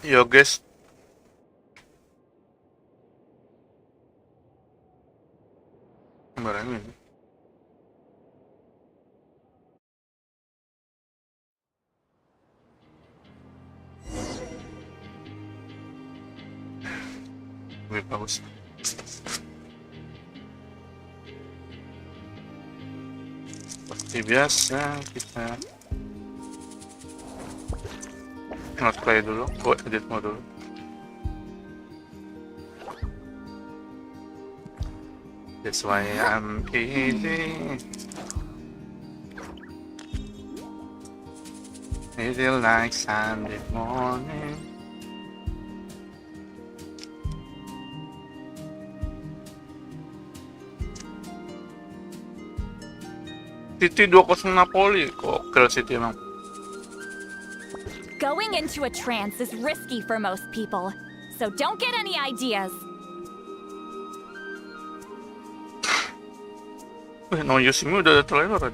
Yo guys, barang ini. Lebih bagus. Seperti biasa kita Nod-Krai dulu, edit mode dulu. That's why I'm eating. Easy like Sunday morning. City 2-0 Napoli. Kok kira City emang. Going into a trance is risky for most people, so don't get any ideas. No Yoshimi udah ada trailer aja.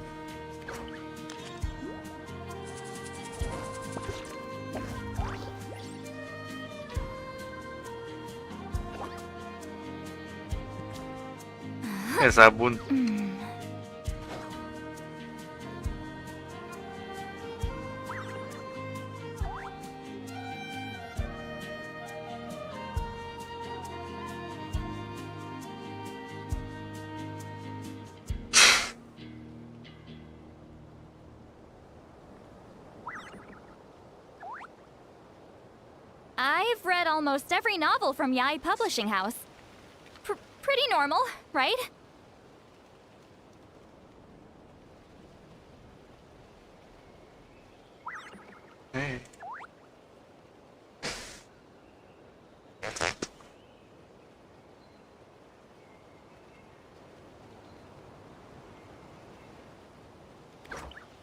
Sabun. I've read almost every novel from Yai Publishing House. Pretty normal, right? Hey.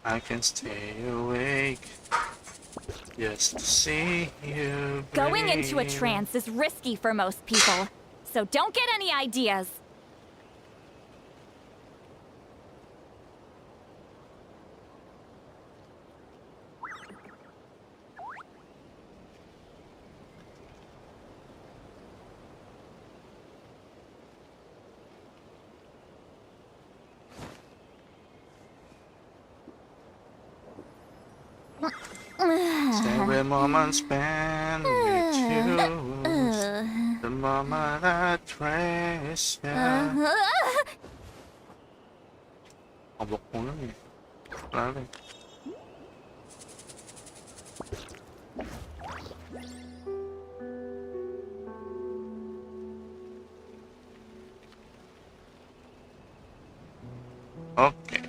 I can stay awake just to see you. Going into a trance is risky for most people, so don't get any ideas. Every moment spent with you, the moment I treasure. Mabok muna eh. Lalo. Okay.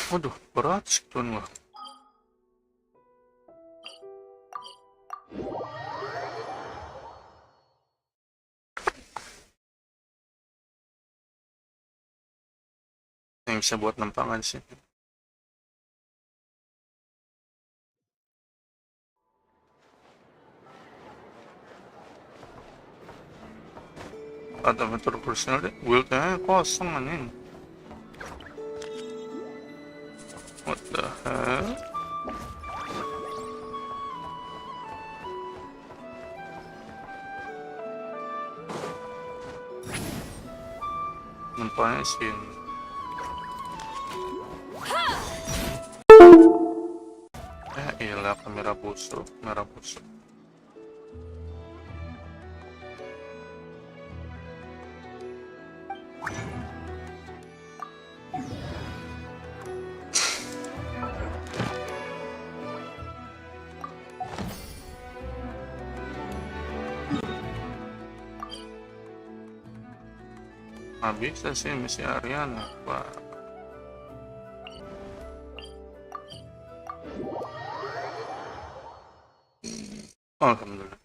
Waduh, berat sekian lah. Yang bisa buat nempangan sih. Ada motor personal deh, wheelnya kosong anjing. What the hell? Nampaknya sini. Iyalah kamera busuk, merah busuk. Bisa sih misi harian, Pak. Alhamdulillah.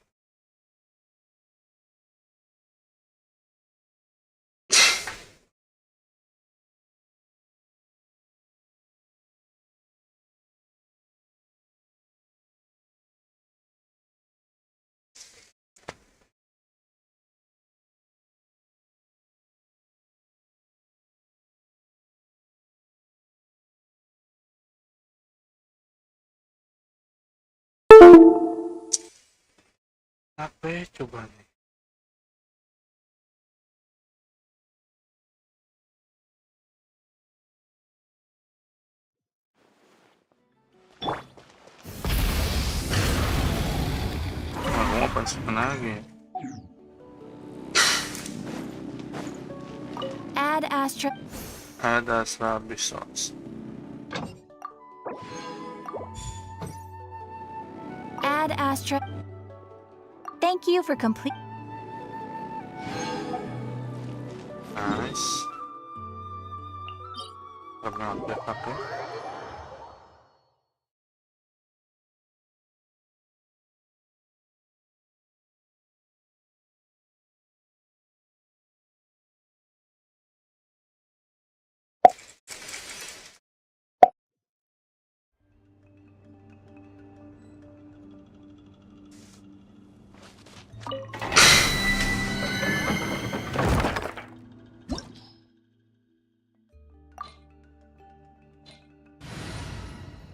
Apa ya coba nih? Aku mau pensiun lagi. Add Astra. Ada 100 shots. Add Astra. Thank you for complete. Nice. Karena update apa?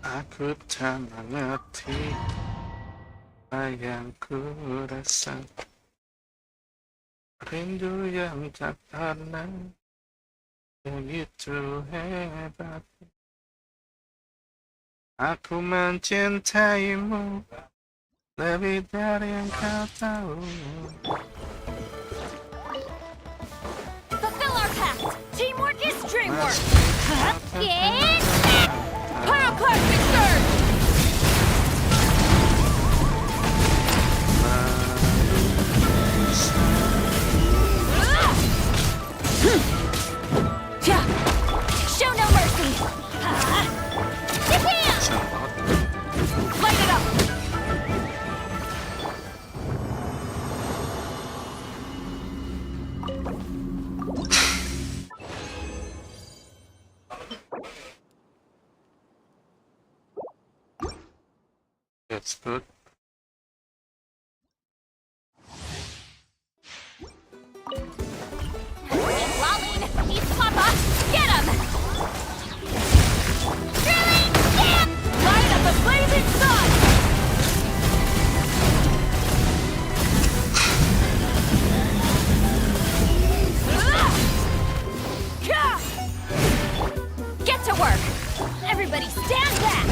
Aku tak mengerti apa yang ku rasa, rindu yang tak pernah begitu hebat. Aku mencintaimu lebih dari yang kau tahu. Fulfill our pact. Teamwork is dreamwork. Yes. Pyroclastic surge. Show no mercy. Light it up. That's good. Lolling. He's Papa. Get him. Drilling. Yeah. Light up the blazing sun. Get to work. Everybody stand back.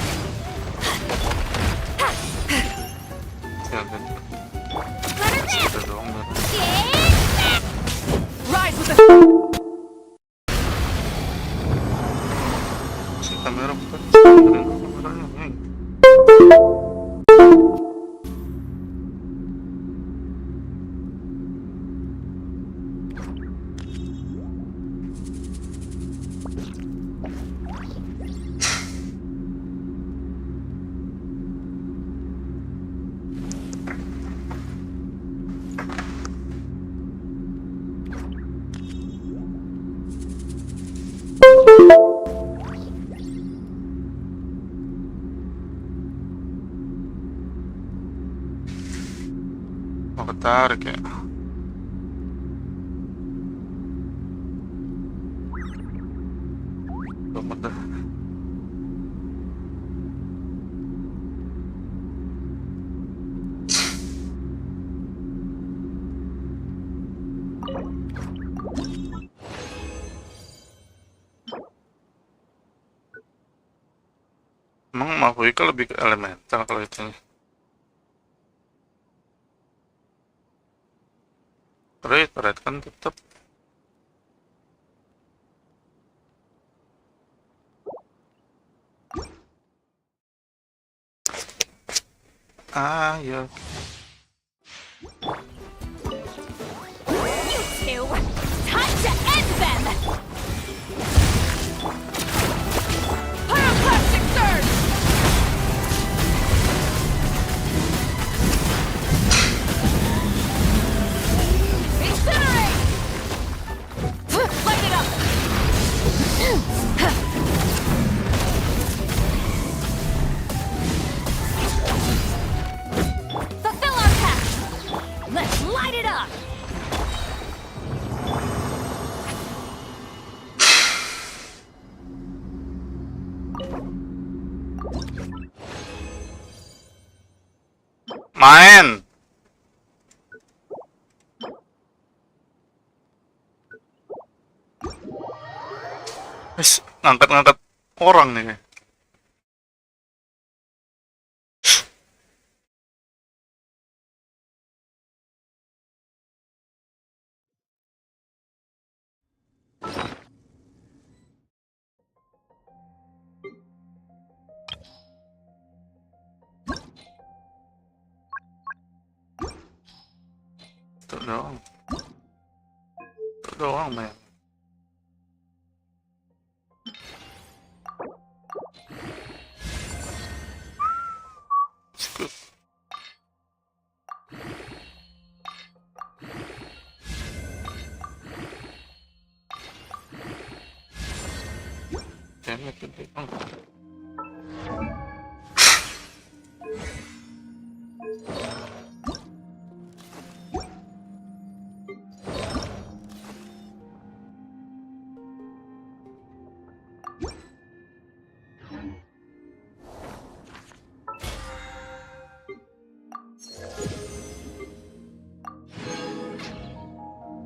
Let her rip. Yeah. Rise with the. Si kamera bukan kameranya, hey. Mau ketarik ya? Banget dah. Emang Mafuika lebih ke elemental kalau itu. Red kan tetap. Ayo. You two. Time to end them. Pyroclastic surge. Incinerate. Light it up. Fulfill our pact. Let's light it up. Main. ngangkat-ngangkat orang nih kayak. Itu doang. Itu doang, men. Cukup. Damn it, gede banget.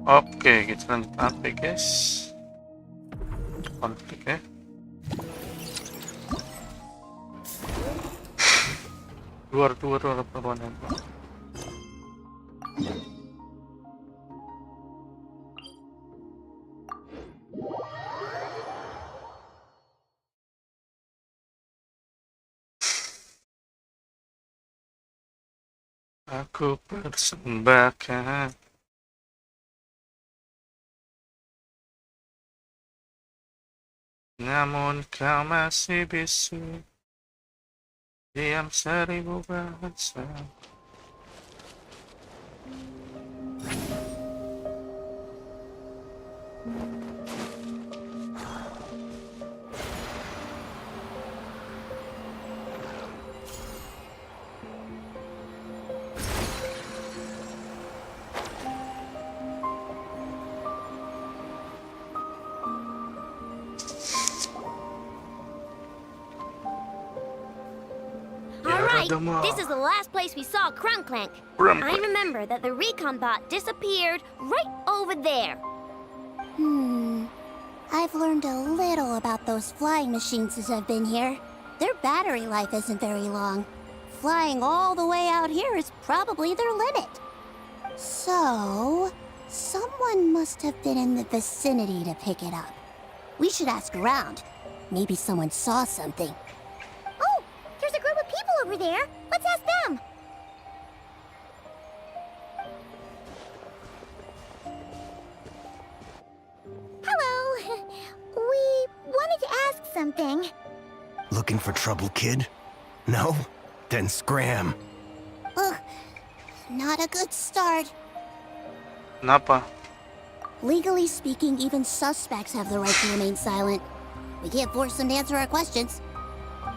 Oke, kita lanjut apa guys? Konflik ya. Luar perlawanan. Aku persembahkan. Namun kau masih bisu. Diam 1000 bahasa. This is the last place we saw Crunklank. I remember that the recon bot disappeared right over there. I've learned a little about those flying machines since I've been here. Their battery life isn't very long. Flying all the way out here is probably their limit. So, someone must have been in the vicinity to pick it up. We should ask around. Maybe someone saw something. Oh, there's a group of people over there. Let's ask them. Hello. We wanted to ask something. Looking for trouble, kid? No? Then scram. Ugh, not a good start. Kenapa? Legally speaking, even suspects have the right to remain silent. We can't force them to answer our questions.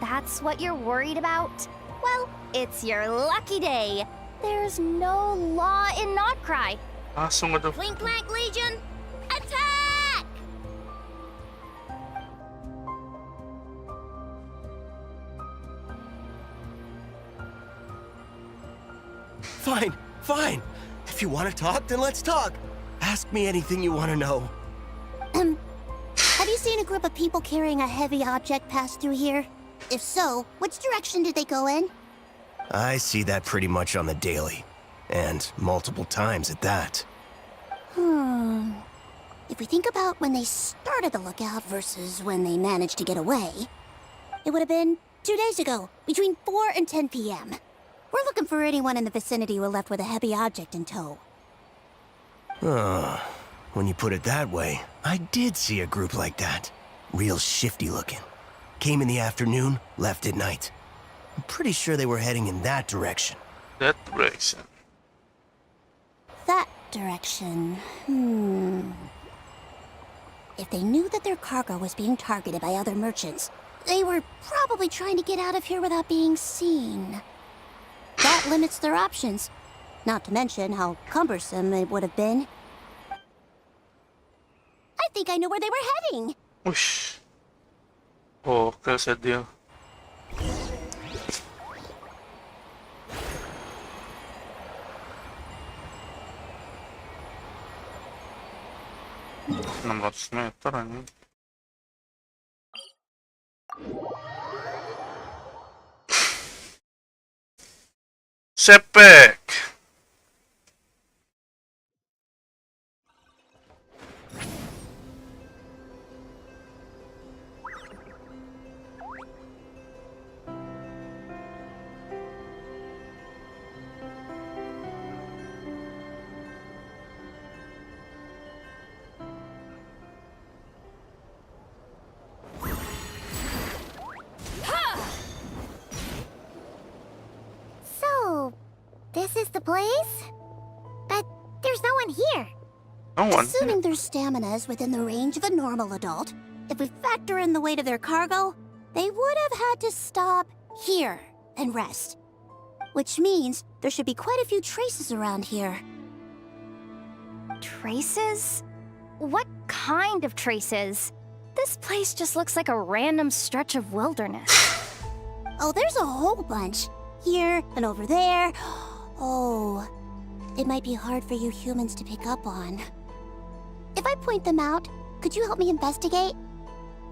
That's what you're worried about? Well, it's your lucky day. There's no law in Nod-Krai. Langsung aduh. Clank Legion, attack! Fine. If you want to talk, then let's talk. Ask me anything you want to know. Have you seen a group of people carrying a heavy object pass through here? If so, which direction did they go in? I see that pretty much on the daily. And multiple times at that. If we think about when they started the lookout versus when they managed to get away, it would have been 2 days ago, between 4 and 10 p.m. We're looking for anyone in the vicinity who left with a heavy object in tow. When you put it that way, I did see a group like that. Real shifty looking. Came in the afternoon, left at night. I'm pretty sure they were heading in that direction. That direction. That direction, If they knew that their cargo was being targeted by other merchants, they were probably trying to get out of here without being seen. That limits their options. Not to mention how cumbersome it would have been. I think I know where they were heading. Ush. Oh, kasa dia. Meter ini. Sepek. So, this is the place? But there's no one here. No one. Assuming their stamina is within the range of a normal adult, if we factor in the weight of their cargo, they would have had to stop here and rest. Which means there should be quite a few traces around here. Traces? What kind of traces? This place just looks like a random stretch of wilderness. Oh, there's a whole bunch. Here and over there. Oh, it might be hard for you humans to pick up on. If I point them out, could you help me investigate?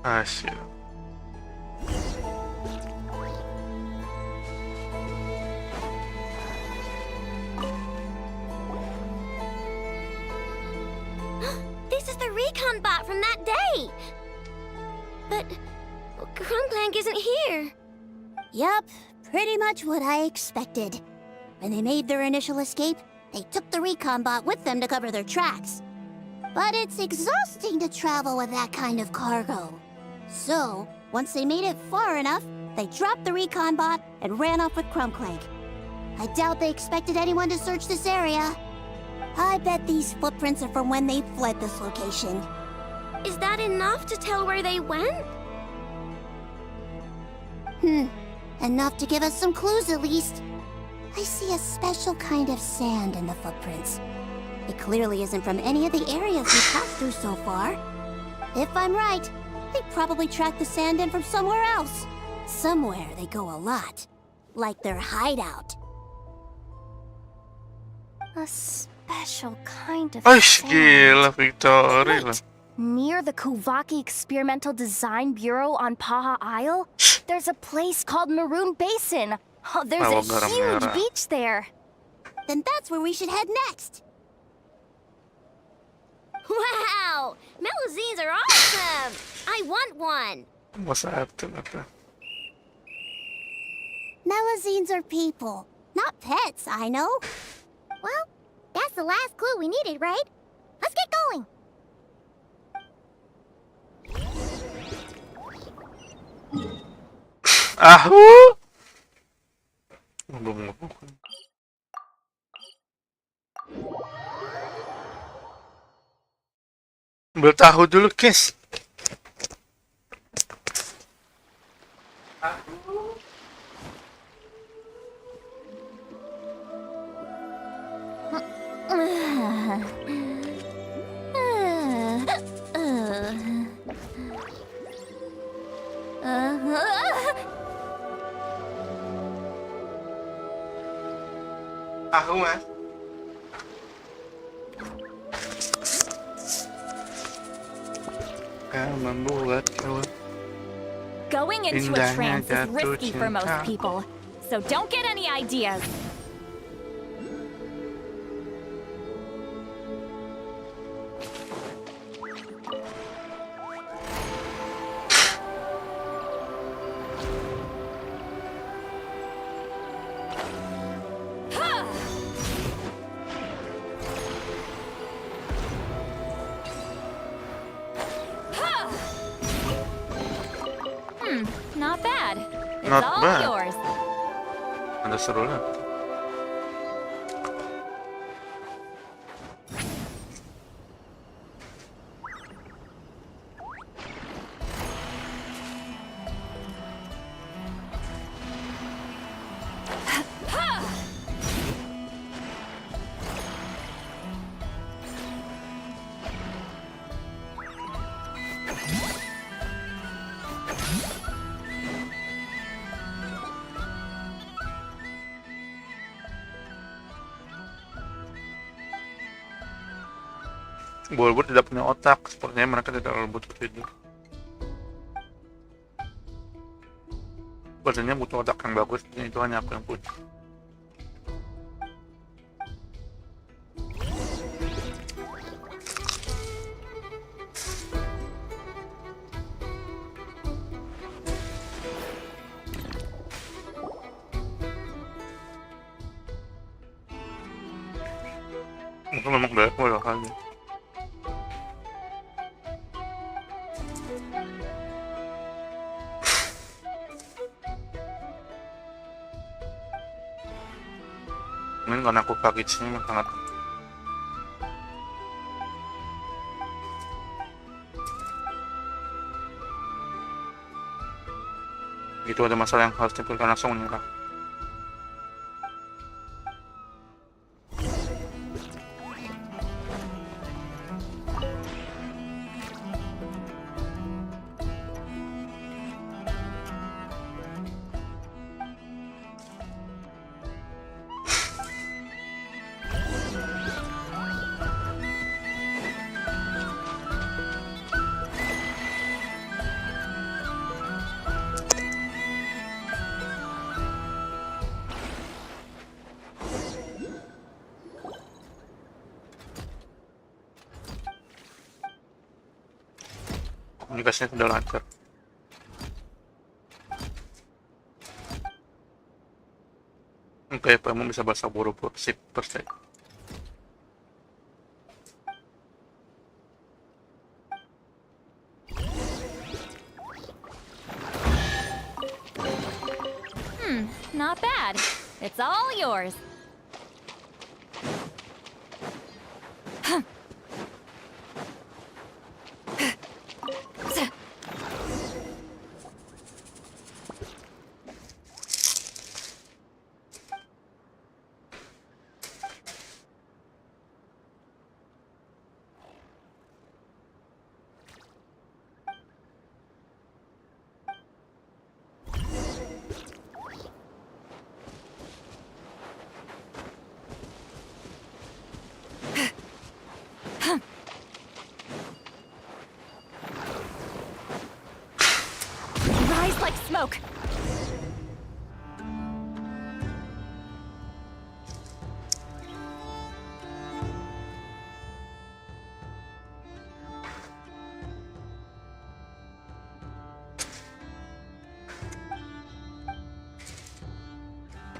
I see. This is the recon bot from that day! But Crunklank isn't here. Yup, pretty much what I expected. When they made their initial escape, they took the recon bot with them to cover their tracks. But it's exhausting to travel with that kind of cargo. So, once they made it far enough, they dropped the recon bot and ran off with Crunklank. I doubt they expected anyone to search this area. I bet these footprints are from when they fled this location. Is that enough to tell where they went? Enough to give us some clues at least. I see a special kind of sand in the footprints. It clearly isn't from any of the areas we passed through so far. If I'm right, they probably tracked the sand in from somewhere else. Somewhere they go a lot. Like their hideout. A special kind of Ay, sand. gila, Victory lah. Wait, near the Kuvaki Experimental Design Bureau on Paha Isle, there's a place called Maroon Basin. Oh, there's Bawang a garam huge merah. beach there. Then that's where we should head next. Wow! Melusines are awesome! I want one! Masarap na to. Melusines are people, not pets, I know. Well, that's the last clue we needed, right? Let's get going! Ahu! Ambil tahu dulu, guys. Tahu, Mas. Membuat kau Going into a Indahnya trance is jatuh risky for most cinta. people, so don't get any ideas. Not bad. It's Not all bad. yours. ada seru lah. Bulbul tidak punya otak, sepertinya mereka tidak butuh tidur. Sepertinya butuh otak yang bagus, itu hanya aku yang punya. Itu memang level kan. Mungkin karena aku package-nya sangat itu ada masalah yang harus dipikirkan langsung menyerah. Komunikasinya sudah lancar. Oke, kamu bisa bahasa buru-buru, sip, perfect. Not bad. It's all yours. Rise like smoke.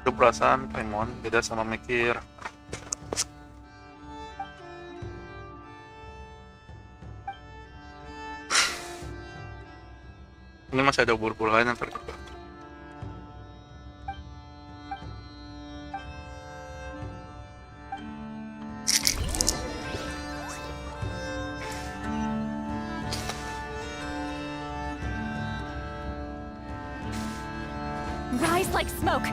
Itu perasaan Paimon beda sama mikir. Ini masih ada ubur-ubur lain yang terjebak. Rise like smoke.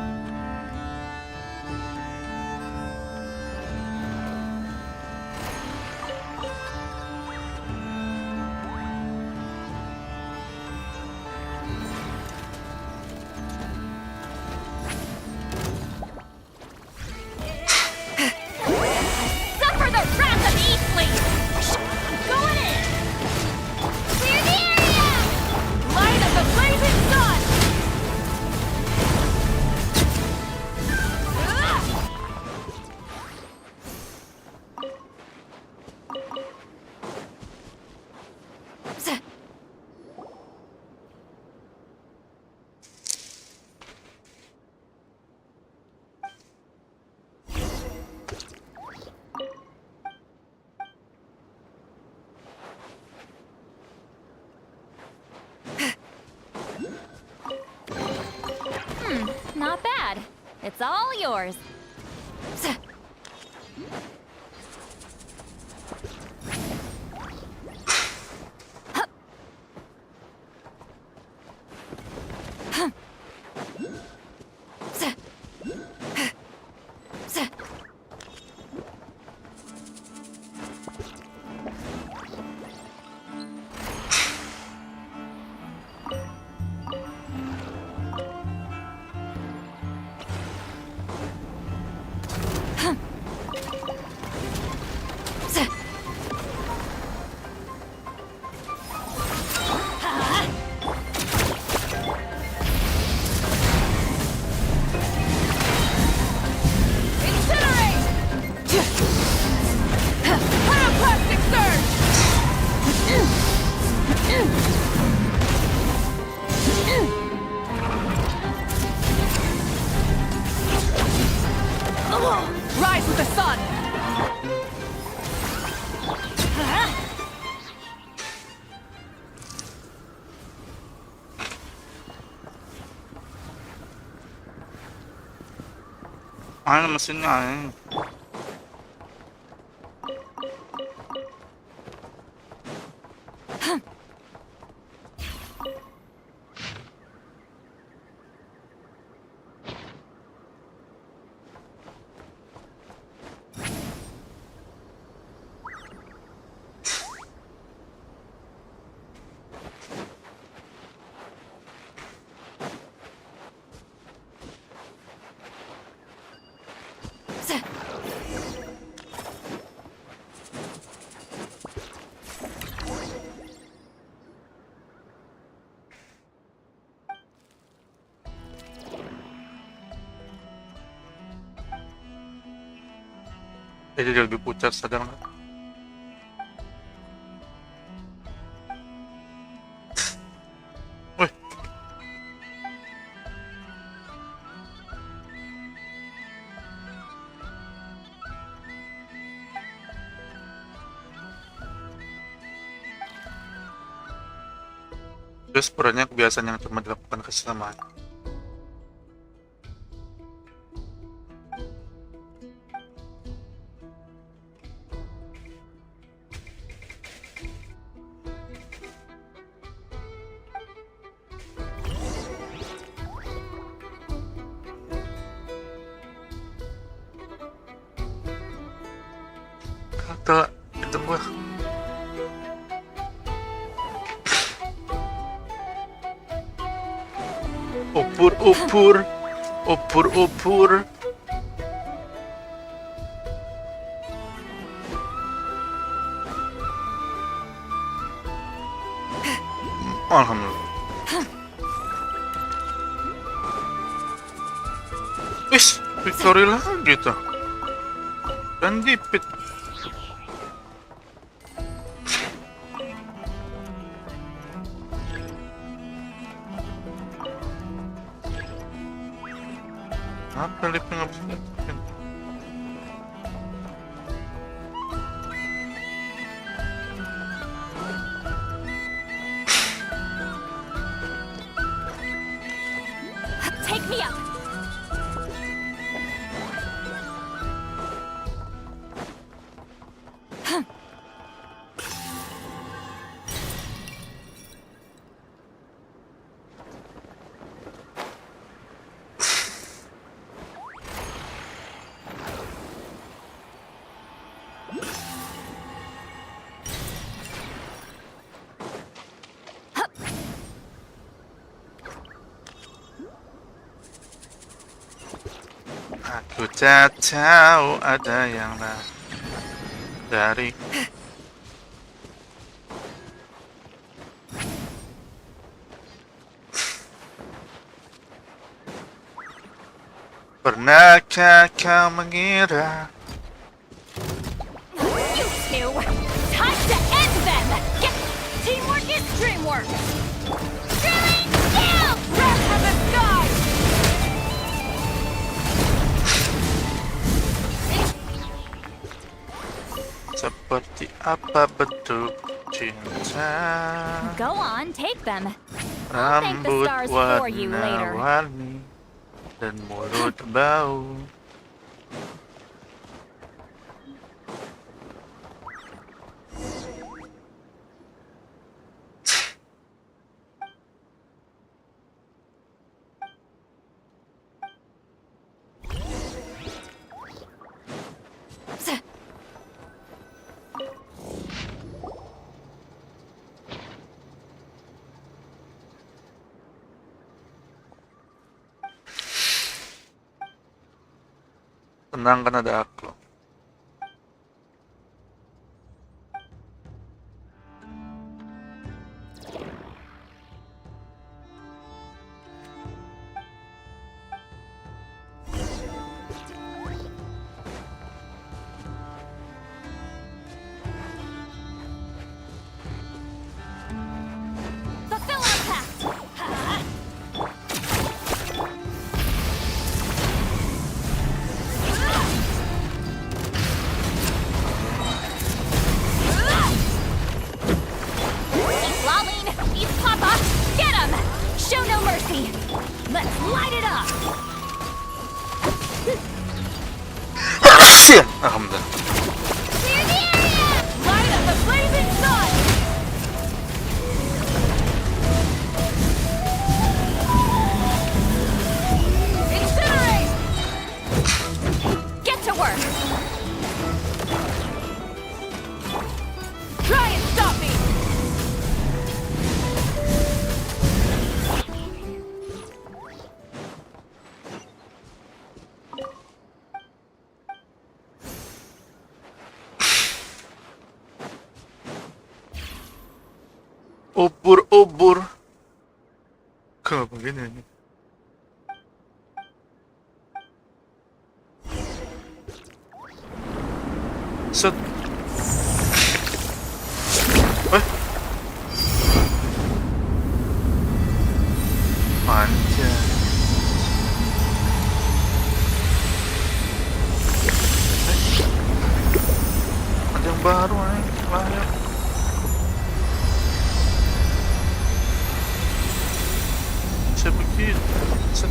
Suffer the wrath of Eastleaf! Going in! Clear the area! Light of the blazing sun! Not bad. It's all yours. Mana mesinnya? Jadi dia lebih pucat, sadar nggak? Wih, itu sebenarnya kebiasaan yang cuma dilakukan kesamaan. Kata itu gua. Opur. Alhamdulillah. Wis, victory lagi tuh. Dan dipit. Apa lipnya nggak bisa ditekan? Take me up. Aku tak tahu ada yang lain dari pernahkah kau mengira You two! Time to end them! Get teamwork is dreamwork! Drilling down! Wrath of the sky! seperti apa bentuk cinta? Go on, take them. I'll thank the Rambut stars for you later. warna-warni dan mulut bau. Tenang, kan ada aku. Fulfill our pact! Eat Laline! Eat Papa! Get him! Show no mercy! Let's light it up! Alhamdulillah. Clear the area! Light up the blazing sun! Incinerate! Get to work! Try and stop me! Ubur-ubur. Kok begini nih? Set. Manja. Ada yang baru nih, layak. Bisa begitu. Set.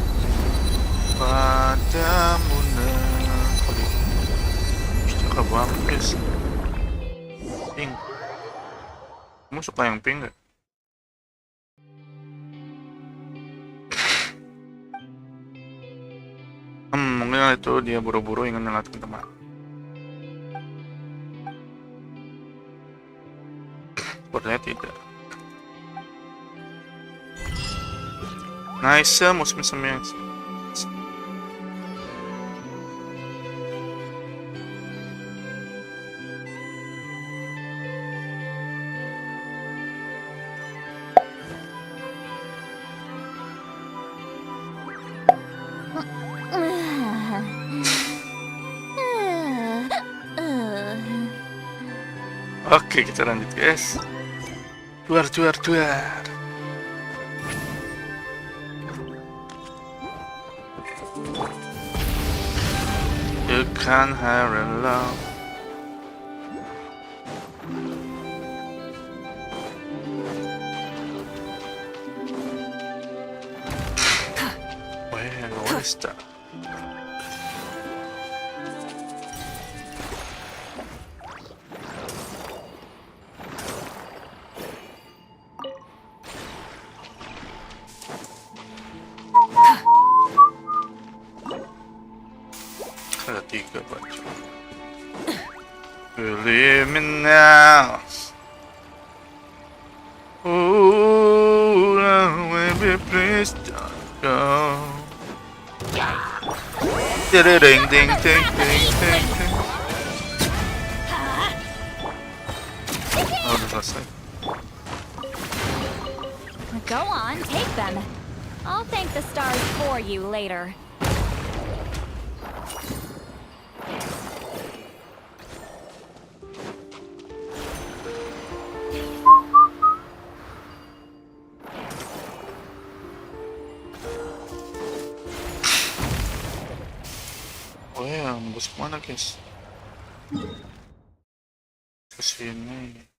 Padamu negeri. Cakep banget guys. Pink. Kamu suka yang pink gak? Mungkin itu dia buru-buru ingin melatih teman. Sepertinya tidak. Nice, musim yang Oke, kita lanjut guys. Duar. You can have a love. Well, what is that? Ada 3 baju. Believe me now. Oh, baby, please don't go. Ding. Oh, udah selesai. Go on, take them. I'll thank the stars for you later. Oh ya, nembus kemana guys? Kesini.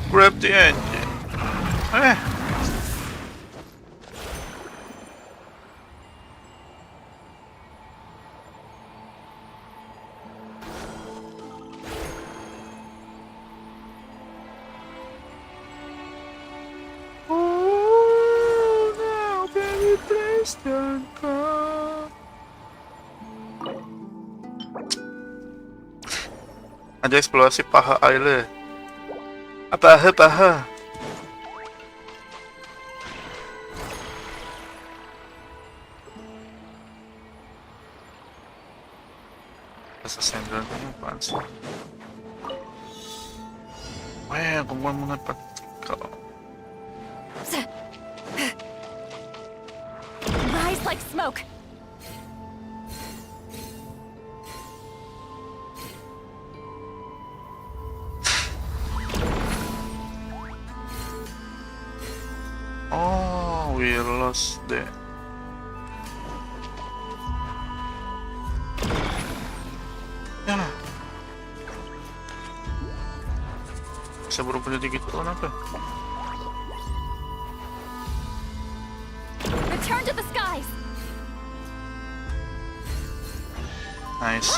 Grab the engine. Oh, now baby, please don't go. Ada eksplorasi paha air. Paha. Rasa sendernya apaan sih? Wah, aku mau mengepat kau. Rise like smoke. Oh, we lost that. Ya. Bisa berubah jadi gitu, kenapa? Nice.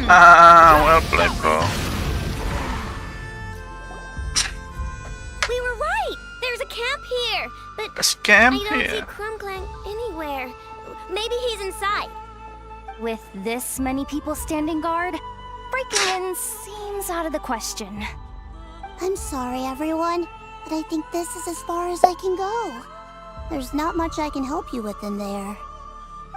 Ah, well played, bro. We were right! There's a camp here, but A scam I don't see here. Krumklang anywhere. Maybe he's inside. With this many people standing guard, breaking in seems out of the question. I'm sorry, everyone, but I think this is as far as I can go. There's not much I can help you with in there.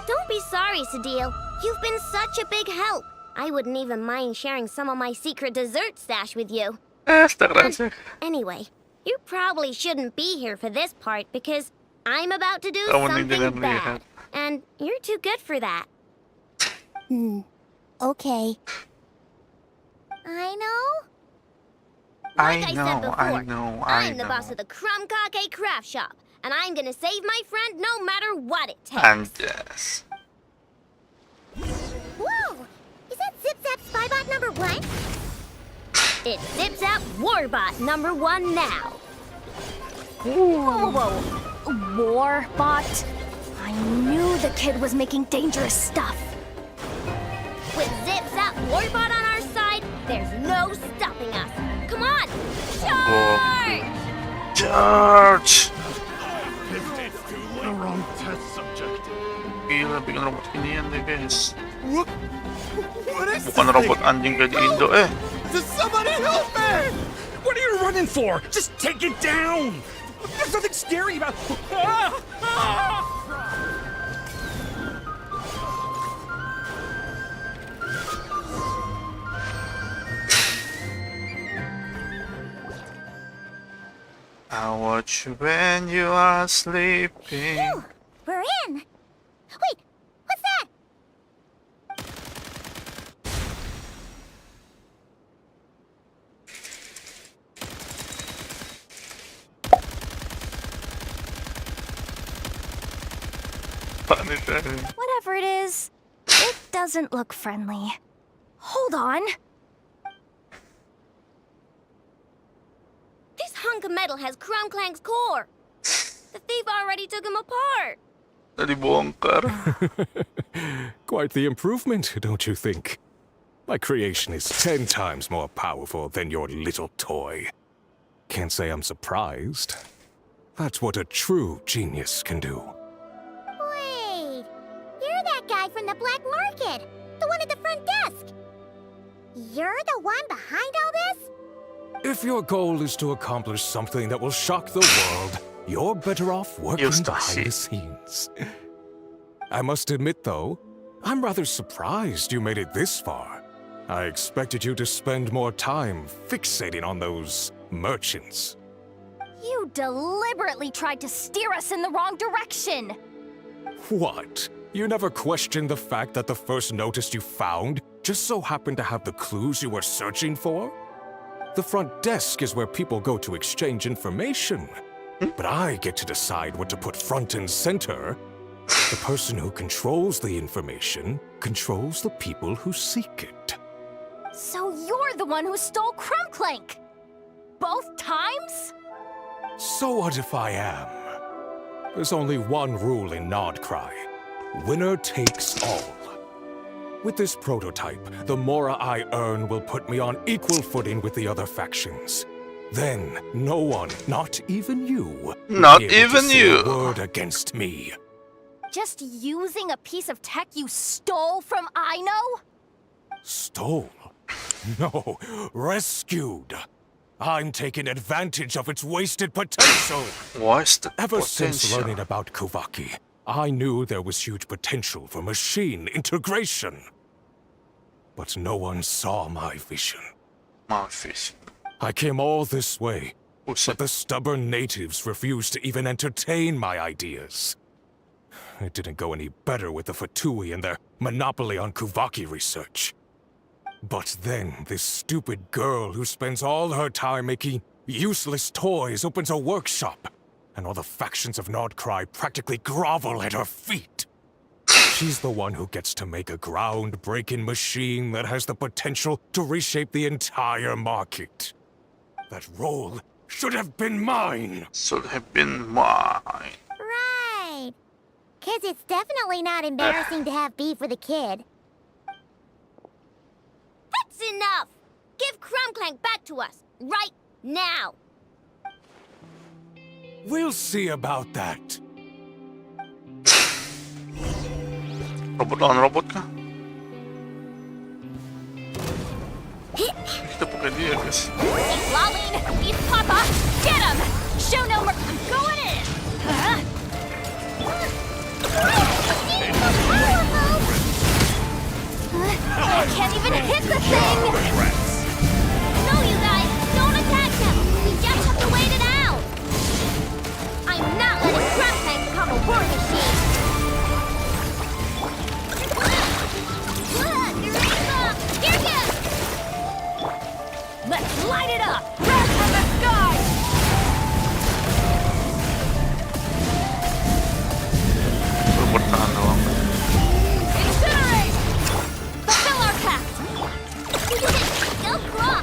Don't be sorry, Sadil. You've been such a big help. I wouldn't even mind sharing some of my secret dessert stash with you. Está gracias. Anyway, you probably shouldn't be here for this part because I'm about to do I wouldn't even something leave bad. it. And you're too good for that. Okay. I know. I Like I know, said before, I know, I I'm the know. boss of the Krumkake craft shop, and I'm gonna save my friend no matter what it takes. And yes. Whoa! Is that Zip Zap Spybot number 1? It's Zip Zap Warbot number 1 now. Whoa, whoa, whoa. Warbot? I knew the kid was making dangerous stuff. With Zip Zap Warbot on our side, there's no stopping us. Come on! Charge! Charge! The wrong test subject. Gila, biglang robot kiniyan eh, guys. What is Bukan robot anjing kayak di Indo eh. Does somebody help me? What are you running for? Just take it down. There's nothing scary about. I watch you when you are sleeping. Phew! We're in! Wait! What's that? Paano tayo? Whatever it is, it doesn't look friendly. Hold on. This hunk of metal has Krumklang's core. The thief already took him apart. Nalibongkar. Quite the improvement, don't you think? My creation is 10 times more powerful than your little toy. Can't say I'm surprised. That's what a true genius can do. Wait, you're that guy from the black market. The one at the front desk. You're the one behind all this? If your goal is to accomplish something that will shock the world, you're better off working Used to behind the scenes. I must admit, though, I'm rather surprised you made it this far. I expected you to spend more time fixating on those merchants. You deliberately tried to steer us in the wrong direction. What? You never questioned the fact that the first notice you found just so happened to have the clues you were searching for? The front desk is where people go to exchange information. But I get to decide what to put front and center. The person who controls the information controls the people who seek it. So you're the one who stole Krumklank? Both times? So what if I am? There's only one rule in Nod-Krai. Winner takes all. With this prototype, the Mora I earn will put me on equal footing with the other factions. Then, no one, not even you, will Not be able to even say you. a word against me. Just using a piece of tech you stole from Aino? Stole? No, rescued. I'm taking advantage of its wasted potential. What's the Ever since potential? learning about Kuvaki, I knew there was huge potential for machine integration. But no one saw my vision. My fish. I came all this way, Pussy. but the stubborn natives refused to even entertain my ideas. It didn't go any better with the Fatui and their monopoly on Kuvaki research. But then, this stupid girl who spends all her time making useless toys opens a workshop, and all the factions of Nod-Krai practically grovel at her feet. She's the one who gets to make a groundbreaking machine that has the potential to reshape the entire market. That role should have been mine! Should have been mine. Right. 'Cause it's definitely not embarrassing to have beef with a kid. That's enough! Give Crumbclank back to us, right now! We'll see about that. Robot lawan robot kah? Kita pakai dia guys. He's lolling! He's Papa! Get him! Show no mer- I'm going in! I can't even hit the thing! No, you guys, don't attack him! We just have to wait it out! I'm not letting Crumbclank become a war machine! Here he goes! Let's light it up! Wrath from the sky! Bertahan doang. Incinerate! Fulfill our pact! Go Crumb!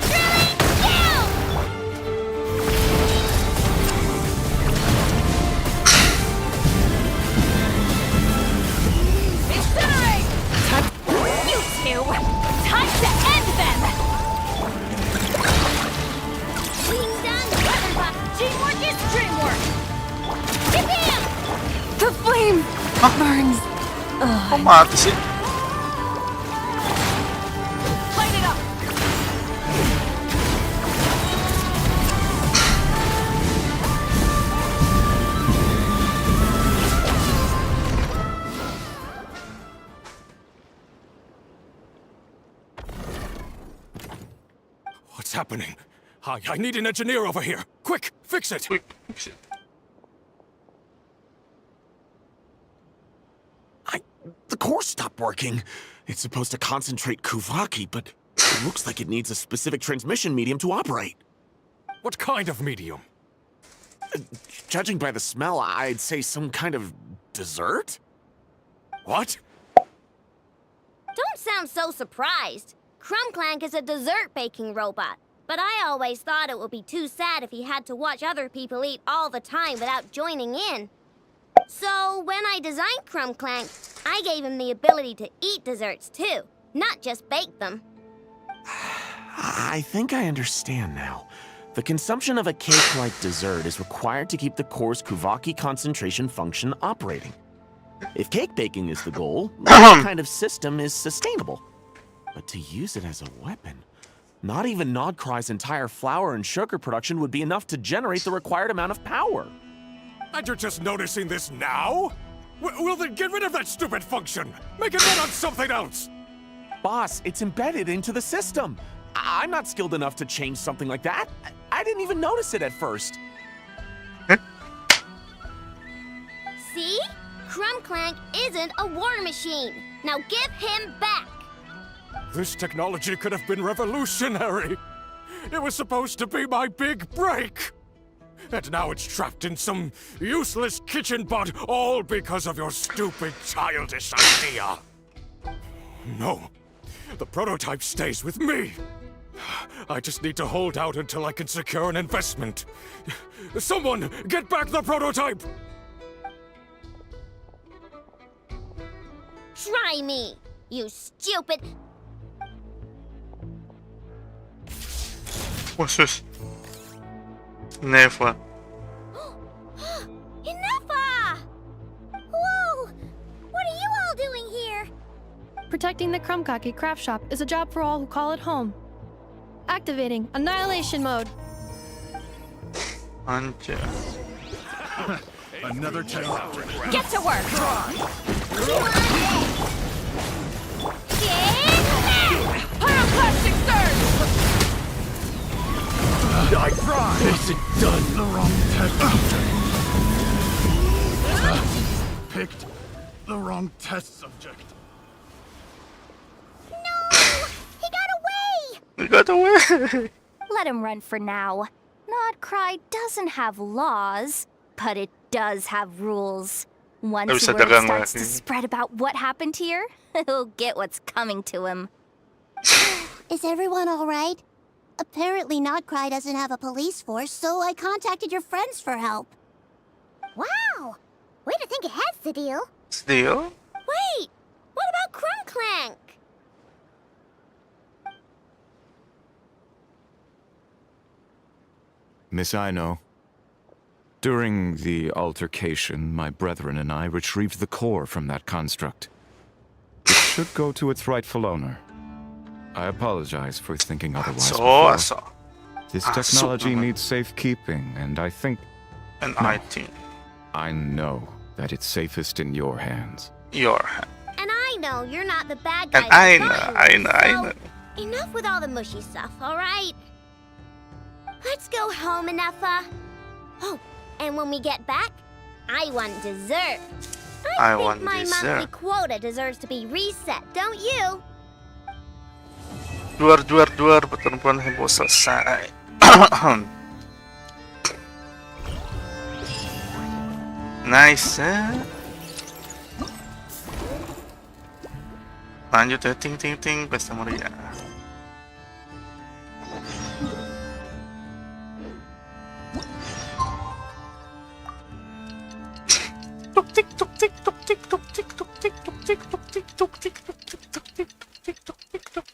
Drilling down! Incinerate! You two! Time to end them! Being done! Everybody, teamwork is dreamwork! Get him! The flame burns! Kok mati sih? Light it up! What's happening? I need an engineer over here. Quick, fix it. Quick, fix it. The core stopped working. It's supposed to concentrate Kuvaki, but it looks like it needs a specific transmission medium to operate. What kind of medium? Judging by the smell, I'd say some kind of dessert? What? Don't sound so surprised. Crumbclank is a dessert baking robot, but I always thought it would be too sad if he had to watch other people eat all the time without joining in. So when I designed Crumbclank, I gave him the ability to eat desserts too, not just bake them. I think I understand now. The consumption of a cake-like dessert is required to keep the core's Kuvaki concentration function operating. If cake baking is the goal, that kind of system is sustainable. But to use it as a weapon, not even Nod-Krai's entire flour and sugar production would be enough to generate the required amount of power. And you're just noticing this now? Well then get rid of that stupid function! Make it run on something else! Boss, it's embedded into the system. I'm not skilled enough to change something like that. I didn't even notice it at first. See? Crumbclank isn't a war machine. Now give him back. This technology could have been revolutionary. It was supposed to be my big break. And now it's trapped in some useless kitchen pot, all because of your stupid childish idea. No, the prototype stays with me. I just need to hold out until I can secure an investment. Someone, get back the prototype! Try me, you stupid... What's this? Never. Enough! Whoa! What are you all doing here? Protecting the Krumkaki craft shop is a job for all who call it home. Activating Annihilation Mode. Anjir. Another challenge. Get to work! Pyroclastic surge! I tried. Basic done. The wrong test subject. Picked the wrong test subject. We got away. Let him run for now. Nod-Krai doesn't have laws, but it does have rules. Once Bisa word dagang starts to lagi. spread about what happened here, he'll get what's coming to him. Is everyone all right? Apparently Nod-Krai doesn't have a police force, so I contacted your friends for help. Wow! the deal. Still? Wait, what about Crumb Clank? Miss Aino, during the altercation, my brethren and I retrieved the core from that construct. It should go to its rightful owner. I apologize for thinking otherwise before. This technology needs safekeeping, and I think... And No. I think I know that it's safest in your hands. your hand. And I know you're not the bad guy. And I that know, thought I you know, were, I so know. Enough with all the mushy stuff, alright? Let's go home, Enougha. Oh, and when we get back, I want dessert. I think want my monthly dessert. quota deserves to be reset, don't you? Duar, pertemuan heboh selesai. Nice, Lanjut ya, ting ting ting, pesta meriah. Tuk tik tuk tik tuk tik tuk tik tuk tik tuk tik tuk tik tuk tik tuk tik tuk tik tuk tik tuk tik tuk.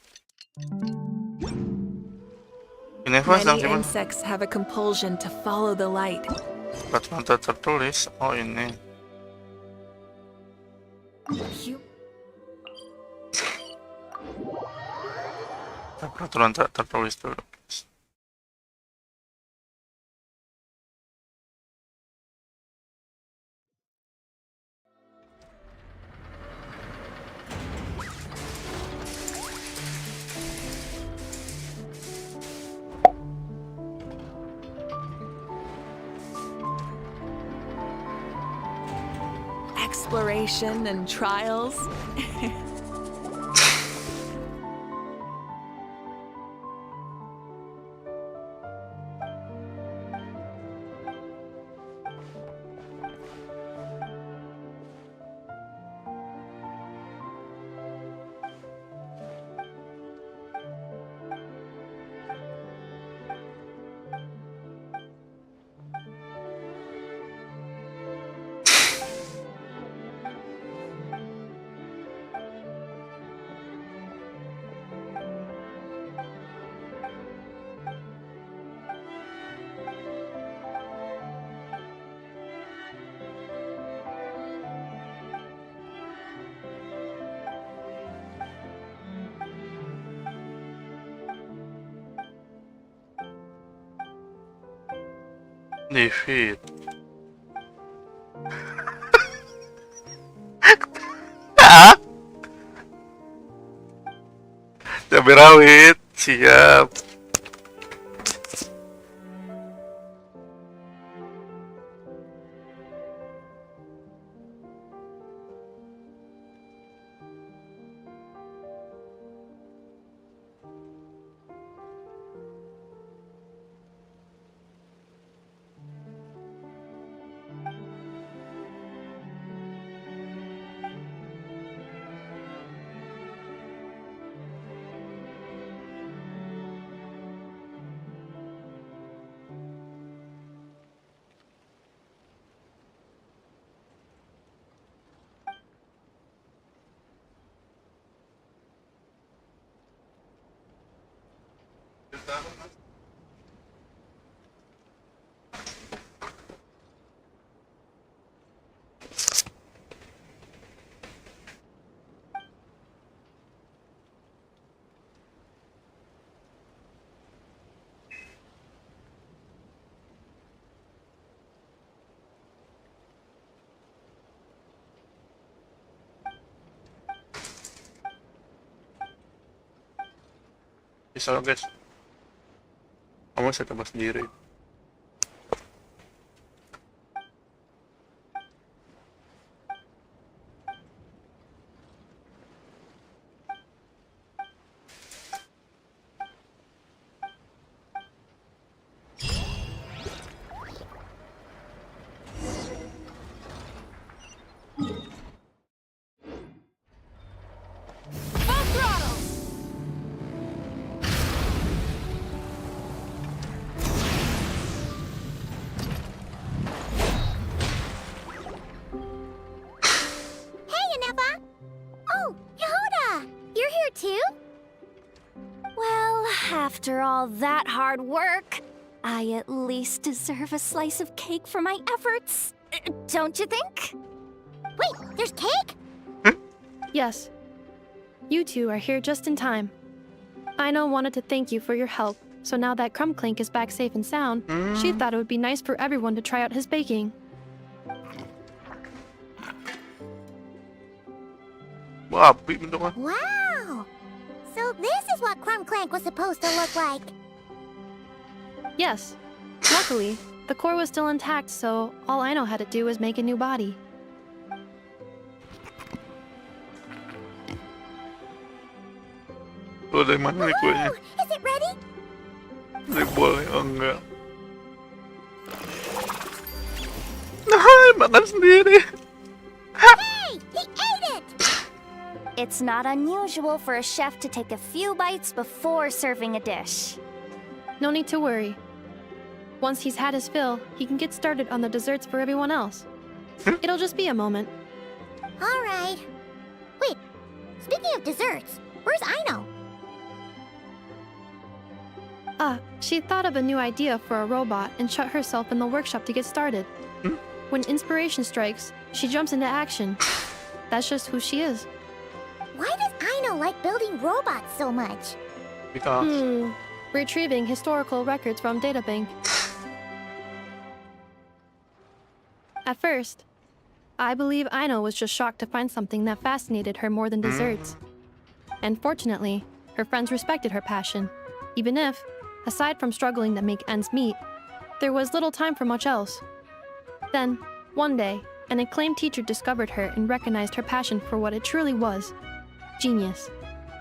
Universe sedang Many simpan. insects have a compulsion to follow the light. Peraturan tak tertulis. Oh ini. Peraturan tak tertulis dulu. Guys. Exploration and trials. Defeat. Cabai rawit, siap. Bisa loh guys. Kamu saya tambah sendiri. too? Well, after all that hard work, I at least deserve a slice of cake for my efforts. Don't you think? Wait, there's cake? Yes. You two are here just in time. Aino wanted to thank you for your help, so now that Clink is back safe and sound, she thought it would be nice for everyone to try out his baking. Wow, beat me the one. Wow! So this is what Clank was supposed to look like. Yes. Luckily, the core was still intact, so all Aino had to do was make a new body. Oh, dari mana nih kuenya? Is it ready? Dari boleh, oh enggak. Nah, makan sendiri. Hey! He ate it! It's not unusual for a chef to take a few bites before serving a dish. No need to worry. Once he's had his fill, he can get started on the desserts for everyone else. It'll just be a moment. Alright. Wait, speaking of desserts, where's Aino? She thought of a new idea for a robot and shut herself in the workshop to get started. When inspiration strikes, she jumps into action. That's just who she is. Why does Aino like building robots so much? Because Retrieving historical records from databank. At first, I believe Aino was just shocked to find something that fascinated her more than desserts. And fortunately, her friends respected her passion, even if, aside from struggling to make ends meet, there was little time for much else. Then, one day, an acclaimed teacher discovered her and recognized her passion for what it truly was: genius.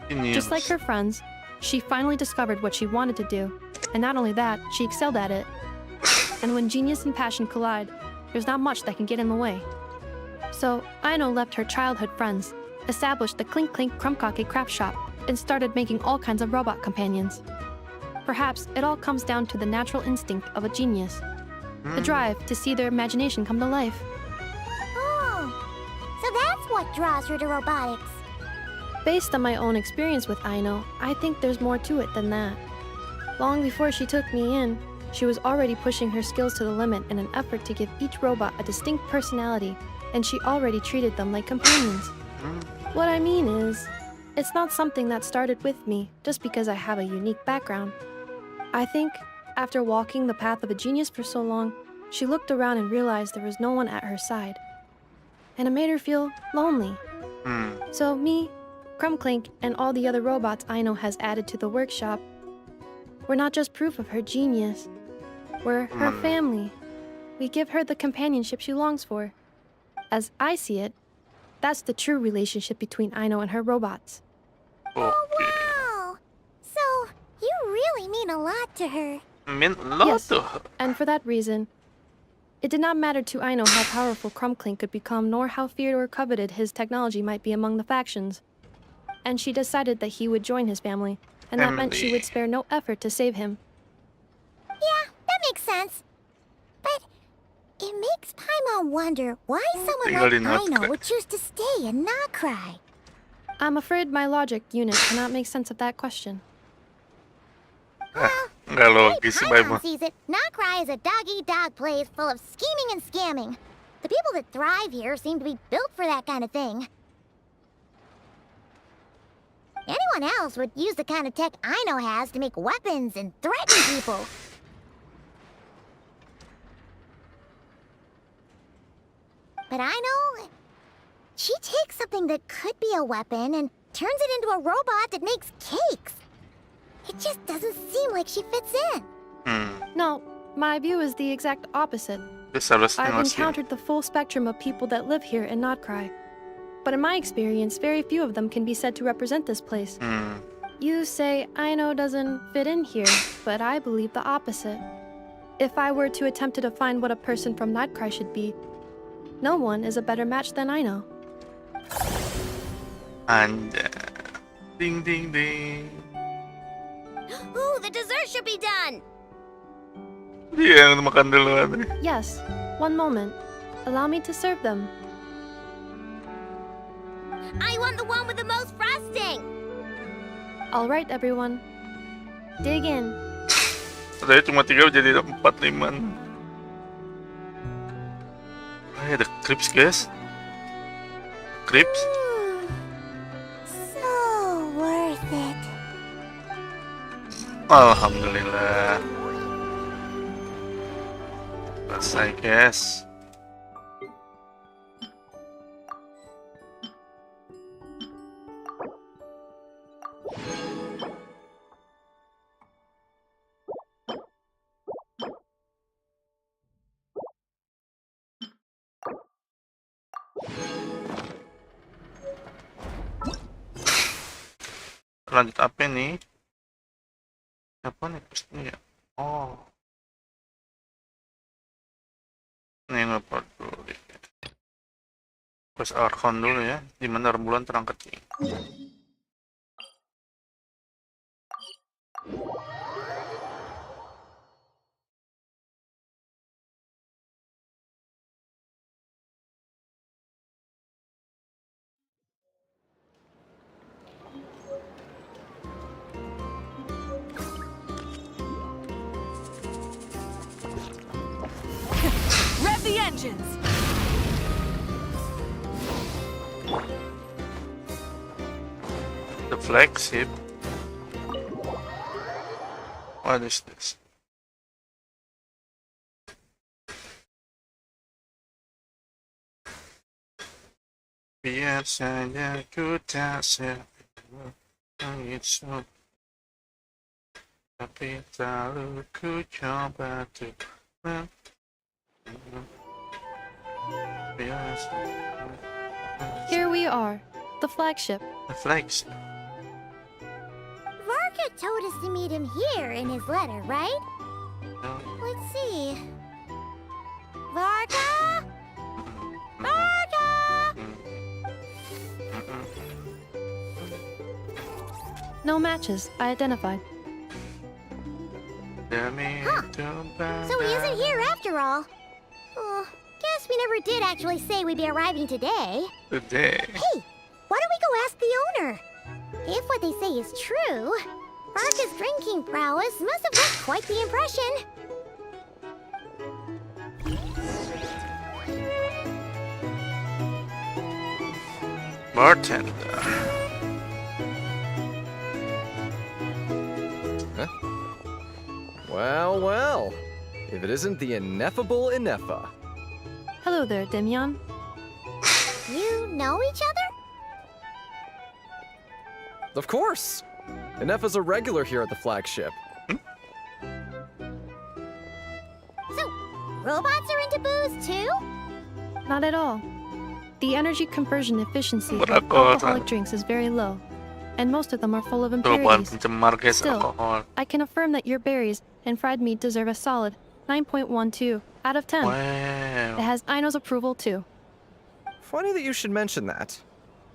Just like her friends, she finally discovered what she wanted to do, and not only that, she excelled at it. And when genius and passion collide, there's not much that can get in the way. So, Aino left her childhood friends, established the Clink Krumkake craft shop, and started making all kinds of robot companions. Perhaps it all comes down to the natural instinct of a genius, the drive to see their imagination come to life. Oh, so that's what draws her to robotics. Based on my own experience with Aino, I think there's more to it than that. Long before she took me in, she was already pushing her skills to the limit in an effort to give each robot a distinct personality, and she already treated them like companions. What I mean is, it's not something that started with me just because I have a unique background. I think, after walking the path of a genius for so long, she looked around and realized there was no one at her side. And it made her feel lonely. So me, Clink, and all the other robots Aino has added to the workshop, we're not just proof of her genius. We're her family. We give her the companionship she longs for. As I see it, that's the true relationship between Aino and her robots. Oh, wow! So, you really mean a lot to her. mean a lot Yes, to her. and for that reason, it did not matter to Aino how powerful Clink could become, nor how feared or coveted his technology might be among the factions. And she decided that he would join his family, and that meant she would spare no effort to save him. Yeah, that makes sense. But it makes Paimon wonder why someone Tinggal like di Aino Nod-Krai. would choose to stay in Nod-Krai. I'm afraid my logic unit cannot make sense of that question. Enggak logis sih, Bye. Paimon sees it, Nod-Krai is a dog-eat-dog place full of scheming and scamming. The people that thrive here seem to be built for that kind of thing. Anyone else would use the kind of tech Aino has to make weapons and threaten people. But Aino, she takes something that could be a weapon and turns it into a robot that makes cakes. It just doesn't seem like she fits in. No, my view is the exact opposite. Dia seharusnya I've ngasih. encountered the full spectrum of people that live here in Nod-Krai. But in my experience, very few of them can be said to represent this place. You say Aino doesn't fit in here, but I believe the opposite. If I were to attempt to define what a person from Nod-Krai should be, no one is a better match than Aino. Anja. Ding ding ding. Ooh, the dessert should be done! Dia yang makan duluan. Yes, one moment. Allow me to serve them. I want the one with the most frosting! All right, everyone. Dig in. Tadi cuma 3 jadi 4, 5. Ada Crips guys. Crips. So worth it. Alhamdulillah. Selesai guys. Lanjut apa nih? Apa nih questnya ya? Oh, ini nggak peduli. Quest Archon dulu ya, di mana rembulan terangkat tinggi. Rev the engines! The flagship. What is this? Biar saja ku tak itu, tapi selalu ku coba untuk Here we are, the flagship. the flagship. Varka told us to meet him here in his letter, right? No. Let's see. Varka? Varka! No matches, I identified. So he isn't here after all. Oh, guess we never did actually say we'd be arriving today. Today. Hey, why don't we go ask the owner? If what they say is true, Varka's drinking prowess must have left quite the impression. Bartender. Well, well. If it isn't the ineffable Inefa. Hello there, Demyon. You know each other? Of course! Inefa's a regular here at the flagship. So, robots are into booze too? Not at all. The energy conversion efficiency of Beralkohol, alcoholic drinks is very low, and most of them are full of Tuh, bahan impurities. pencemar guys, Still, alkohol. I can affirm that your berries and fried meat deserve a solid 9.12 out of 10. Wow. It has Aino's approval too. Funny that you should mention that.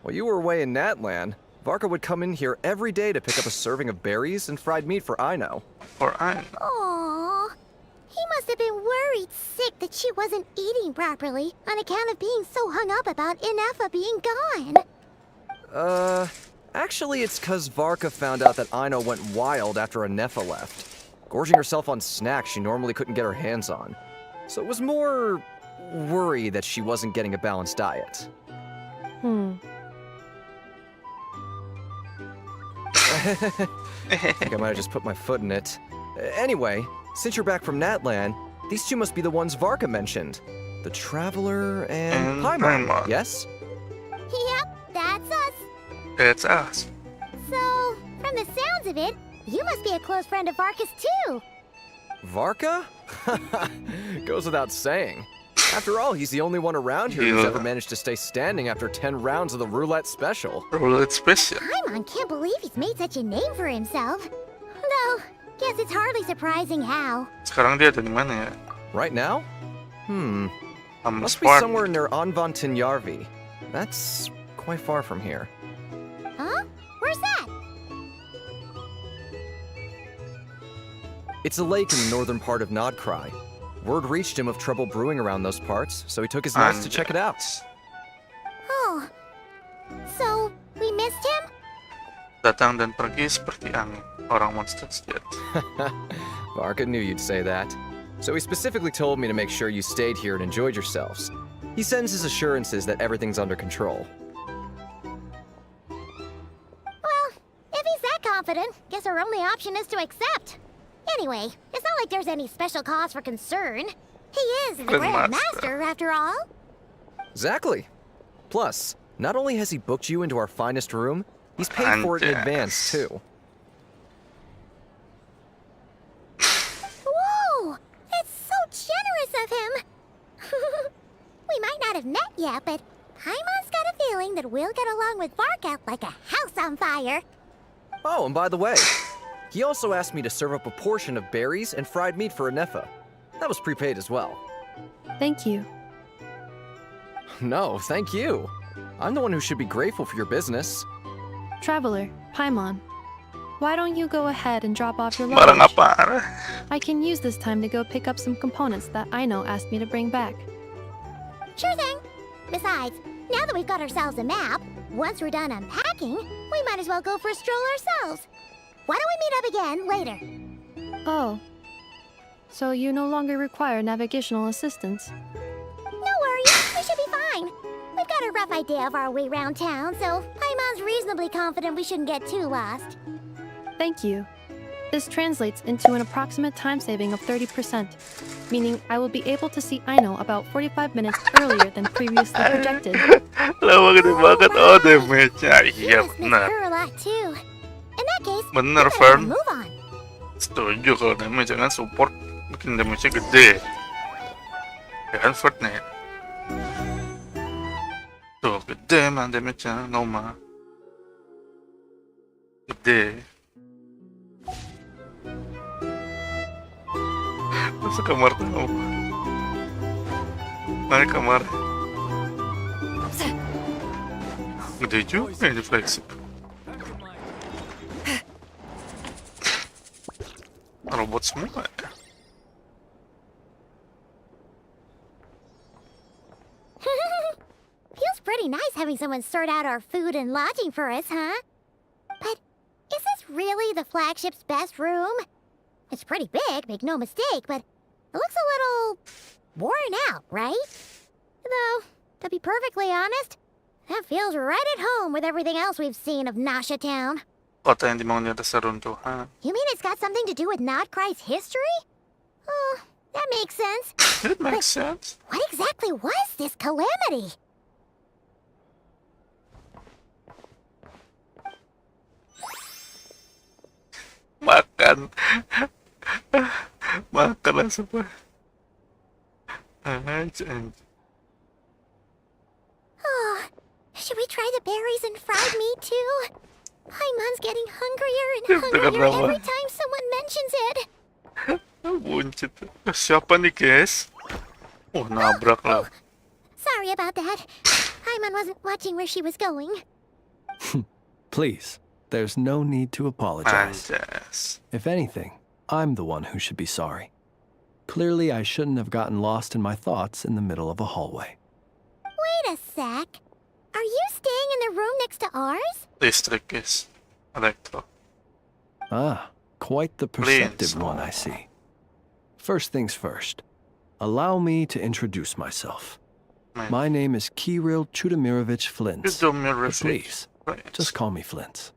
While you were away in Natlan, Varka would come in here every day to pick up a serving of berries and fried meat for Aino. For Aino. Aww. He must have been worried sick that she wasn't eating properly on account of being so hung up about Inefa being gone. Actually it's 'cause Varka found out that Aino went wild after Inefa left, gorging herself on snacks she normally couldn't get her hands on. So it was more worry that she wasn't getting a balanced diet. I think I might have just put my foot in it. Anyway, since you're back from Natlan, these two must be the ones Varka mentioned. The Traveler and Paimon, Paimon. yes? Yep, that's us. That's us. So, from the sounds of it, you must be a close friend of Varka's too. Varka? Goes without saying. After all, he's the only one around here who's Yeah. ever managed to stay standing after 10 rounds of the roulette special. Roulette special. Paimon can't believe he's made such a name for himself. Though, guess it's hardly surprising how. Sekarang dia ada di mana ya? Right now? Sama Must be Spark. somewhere near Anvantinyarvi. That's quite far from here. Huh? Where's that? It's a lake in the northern part of Nod-Krai. Word reached him of trouble brewing around those parts, so he took his niece to check it out. Oh. So, we missed him? Datang dan pergi seperti angin. Orang monster sejati. Varka knew you'd say that. So he specifically told me to make sure you stayed here and enjoyed yourselves. He sends his assurances that everything's under control. Well, if he's that confident, guess our only option is to accept. Anyway, it's not like there's any special cause for concern. He is the Grand Master, after all. Exactly. Plus, not only has he booked you into our finest room, he's paid for it in advance, too. Whoa! It's so generous of him! We might not have met yet, but Paimon's got a feeling that we'll get along with Varka like a house on fire. Oh, and by the way, he also asked me to serve up a portion of berries and fried meat for Anefa. That was prepaid as well. Thank you. No, thank you. I'm the one who should be grateful for your business. Traveler, Paimon, why don't you go ahead and drop off your Barang luggage? apa? I can use this time to go pick up some components that Aino asked me to bring back. Sure thing. Besides, now that we've got ourselves a map, once we're done unpacking, we might as well go for a stroll ourselves. Why don't we meet up again later? Oh. So you no longer require navigational assistance? No worries, we should be fine. We've got a rough idea of our way around town, so Paimon's reasonably confident we shouldn't get too lost. Thank you. This translates into an approximate time saving of 30%, meaning I will be able to see Aino about 45 minutes earlier than previously projected. Lama gede banget. Oh, damage-nya. You Iya, must miss benar. her a lot too. In that case, Bener, we better Fern. move on. Setuju kalau damage jangan support bikin damage-nya gede. Ya kan, Fern nih. Tuh, gede emang damage-nya, Lauma. Gede. Masuk kamar tuh, Lauma. Mana kamar? Gede juga ini flagship. Robot semua ya. Feels pretty nice having someone sort out our food and lodging for us, huh? But is this really the flagship's best room? It's pretty big, make no mistake, but it looks a little worn out, right? Though, to be perfectly honest, that feels right at home with everything else we've seen of Nasha Town. Kota yang dibangun di atas reruntuhan. You mean it's got something to do with Nod-Krai's history? Oh, that makes sense. It makes sense. What exactly was this calamity? Makan. Makan semua. Anjing. Oh, should we try the berries and fried meat too? Paimon's getting hungrier and hungrier every time someone mentions it. Buncit. Siapa nih, guys? Oh, nabrak lah. Sorry about that. Paimon wasn't watching where she was going. Please, there's no need to apologize. Anjas. If anything, I'm the one who should be sorry. Clearly, I shouldn't have gotten lost in my thoughts in the middle of a hallway. Wait a sec. Are you staying in the room next to ours? Listrik, guys. Elektro. Ah, quite the perceptive one, I see. First things first, allow me to introduce myself. My name is Kirill Chudamirovich Flintz. But please, just call me Flintz.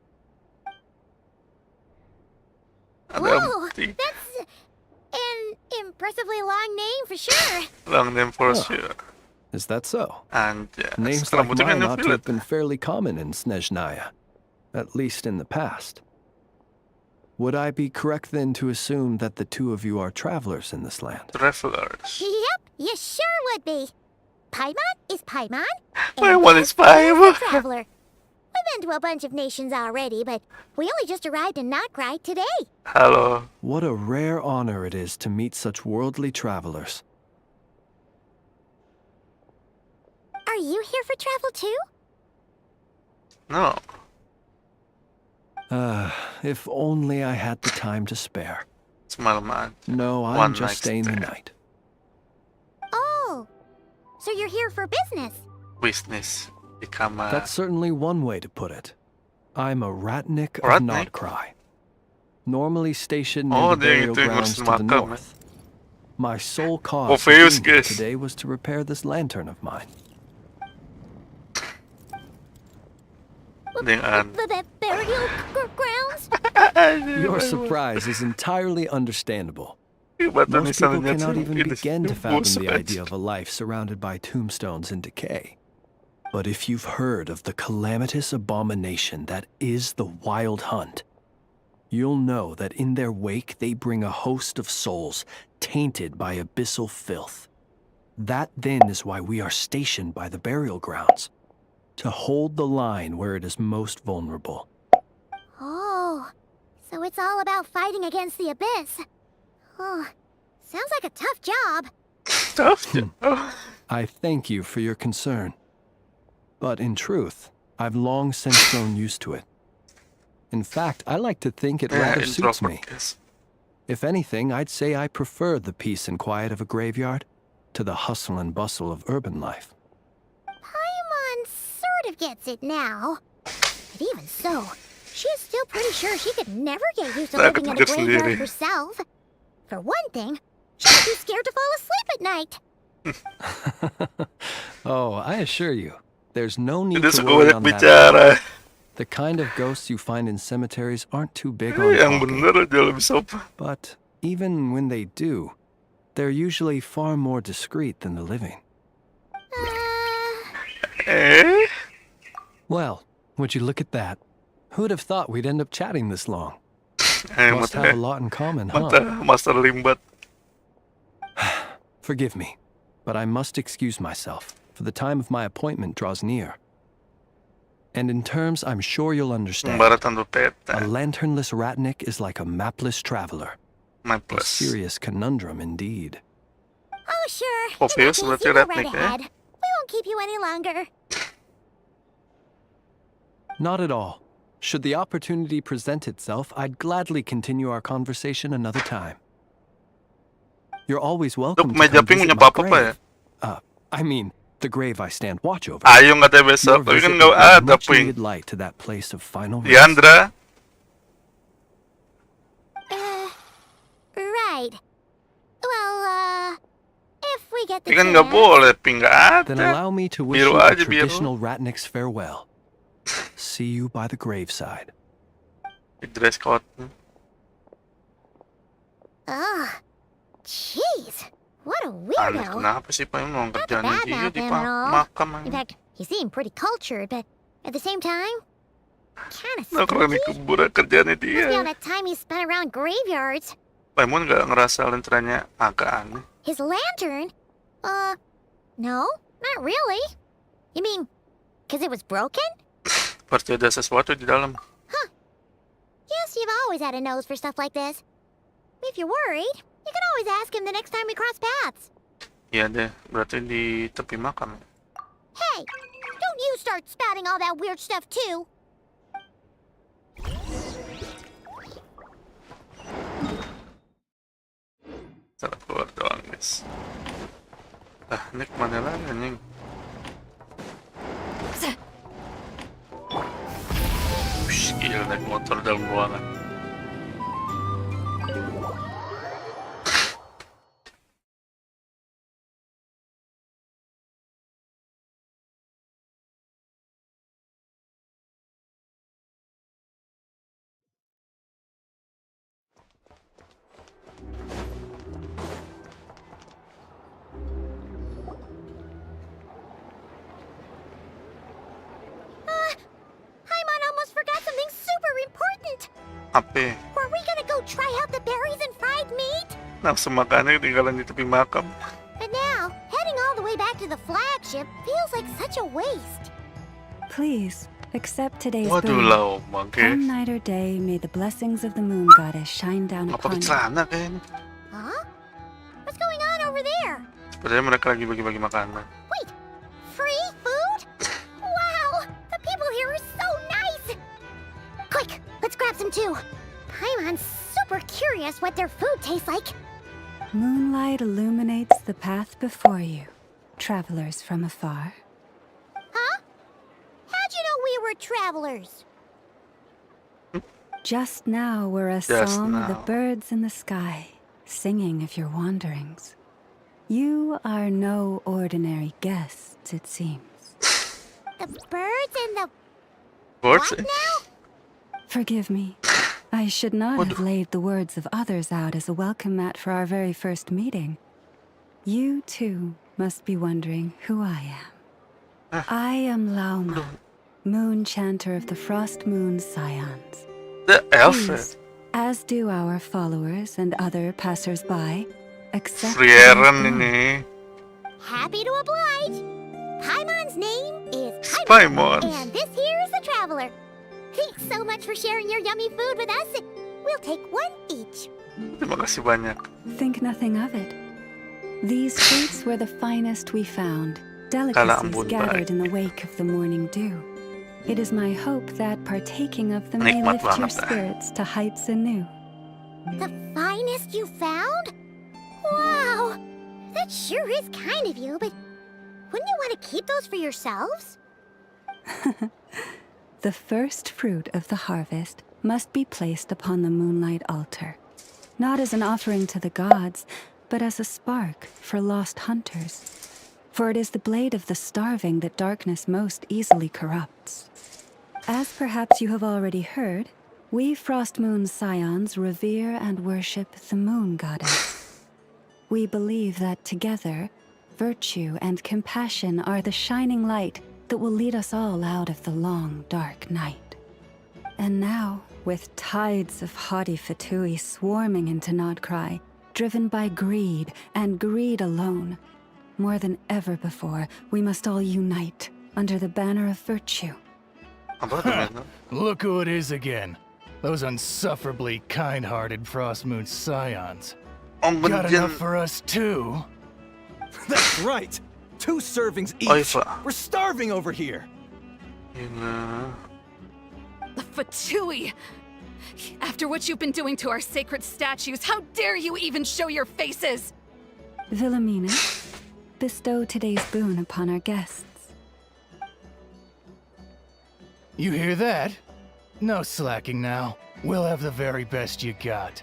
Whoa, that's an impressively long name for sure. Long name for sure. Is that so? And names like mine ought to have been fairly common in Snezhnaya, at least in the past. Would I be correct then to assume that the two of you are travelers in this land? Travelers. Yep, you sure would be. Paimon is Paimon. Paimon is Paimon. Traveler. We've been to a bunch of nations already, but we only just arrived in Nod-Krai today. Hello. What a rare honor it is to meet such worldly travelers. Are you here for travel too? No. If only I had the time to spare. Small man. No, I'm One just staying the night. Oh, so you're here for business? Business. Di kamar. That's certainly one way to put it. I'm a Ratnik of Ratnik? Nod-Krai, normally stationed Oh, near the dia burial itu yang grounds harus to the makam, north. My sole cause for Orpheus, being here guys. today was to repair this lantern of mine. Dengan The burial grounds? Your surprise is entirely understandable. batu Most people nisannya cannot tuh even ini begin to fathom busuk the aja. idea of a life surrounded by tombstones and decay. But if you've heard of the calamitous abomination that is the Wild Hunt, you'll know that in their wake they bring a host of souls tainted by abyssal filth. That then is why we are stationed by the burial grounds, to hold the line where it is most vulnerable. Oh, so it's all about fighting against the abyss. Oh, sounds like a tough job. Tough. I thank you for your concern. But in truth, I've long since grown used to it. In fact, I like to think it rather suits me. guys. If anything, I'd say I prefer the peace and quiet of a graveyard to the hustle and bustle of urban life. Paimon sort of gets it now. But even so, she's still pretty sure she could never get used to living in a Takut graveyard sendiri. herself. For one thing, she's too scared to fall asleep at night. Oh, I assure you, there's no need Tidak to suka worry banyak on that. bicara. The kind of ghosts you find in cemeteries aren't too big on Yang talking. bener aja lebih sopan. But even when they do, they're usually far more discreet than the living. Eh? Well, would you look at that? Who'd have thought we'd end up chatting this long? Must Mata have a lot in common, huh? Master Limbat. Forgive me, but I must excuse myself, for the time of my appointment draws near. And in terms I'm sure you'll understand, Baratan do a peta. lanternless Ratnik is like a mapless traveler. A Maples. serious conundrum indeed. Oh, sure. Obvious, In that berarti case, you go Ratnik, right eh? ahead. We won't keep you any longer. Not at all. Should the opportunity present itself, I'd gladly continue our conversation another time. You're always welcome to meja come pink visit punya my papa apa ya? grave. I mean, the grave I stand watch over. Ayo katanya besok, Your tapi kan visit nggak will bring ada much ping. needed light to that place of final rest. Diandra, Right. Well, if we get the ini kan nggak chance... boleh ping, nggak Then ada. allow me to wish Biru you a aja, biru. traditional Ratnik's farewell. See you by the graveside. Di dress code. Ugh. Jeez. What a Aneh, weirdo. kenapa sih Pak mau Not the kerjaan bad dia mouth di him at all. makam? In fact, he seemed pretty cultured, but at the same time, kind of Nongkrong di spooky. kuburan kerjaannya Must be all dia. that time he spent around graveyards. Paimon nggak ngerasa lentranya agak aneh. His lantern? No, not really. You mean, because it was broken? Pasti ada sesuatu di dalam. Yes, you've always had a nose for stuff like this. If you're worried, you can always ask him the next time we cross paths. Iya deh, berarti di tepi makam. Hey, don't you start spouting all that weird stuff too. Salah keluar doang guys. Ah, ini kemana lagi anjing? Wih, gila naik motor dalam ruangan. Paimon almost forgot something super important. Apa? Were we gonna go try out the berries and fried meat? Nafsu makannya ketinggalan di tepi makam. But now, heading all the way back to the flagship feels like such a waste. Please, accept today's Waduh, boon. Lauma, Come guys. night or day, may the blessings of the moon goddess shine down Nggak upon pakai you. celana kayaknya. Huh? What's going on over there? Sepertinya mereka lagi bagi-bagi makanan. Wait, free food? Wow, the people here are so nice! Quick, let's grab some too. Paimon's super curious what their food tastes like. Moonlight illuminates the path before you, travelers from afar. Huh? How'd you know we were travelers? Just now were a Just song of the now. birds in the sky, singing of your wanderings. You are no ordinary guests, it seems. The birds and the Birds? what now? Forgive me. I should not have laid the words of others out as a welcome mat for our very first meeting. You, too, must be wondering who I am. I am Lauma, moon chanter of the Frost Moon Scions. The elf. Please, as do our followers and other passers-by, accept Frieran today's boon. ini. Happy to oblige. Paimon's name is Paimon. and this here is the traveler. Thanks so much for sharing your yummy food with us. We'll take one each. Terima kasih banyak. Think nothing of it. These fruits were the finest we found, Kala delicacies ambon gathered baik. in the wake of the morning dew. It is my hope that partaking of them may Nikmat lift your banget, spirits to heights anew. The finest you found? Wow! That sure is kind of you, but wouldn't you want to keep those for yourselves? The first fruit of the harvest must be placed upon the moonlight altar, not as an offering to the gods, but as a spark for lost hunters. For it is the blade of the starving that darkness most easily corrupts. As perhaps you have already heard, we Frost Moon Scions revere and worship the moon goddess. We believe that together, virtue and compassion are the shining light that will lead us all out of the long, dark night. And now, with tides of haughty Fatui swarming into Nod-Krai, driven by greed and greed alone, more than ever before, we must all unite under the banner of virtue. Look who it is again. Those unsufferably kind-hearted Frost Moon Scions. Ang Got ganda enough for us too? That's right. 2 servings each. Oy, pa. We're starving over here. Yun na. The Fatui! After what you've been doing to our sacred statues, how dare you even show your faces? Wilhelmina, bestow today's boon upon our guests. You hear that? No slacking now. We'll have the very best you got.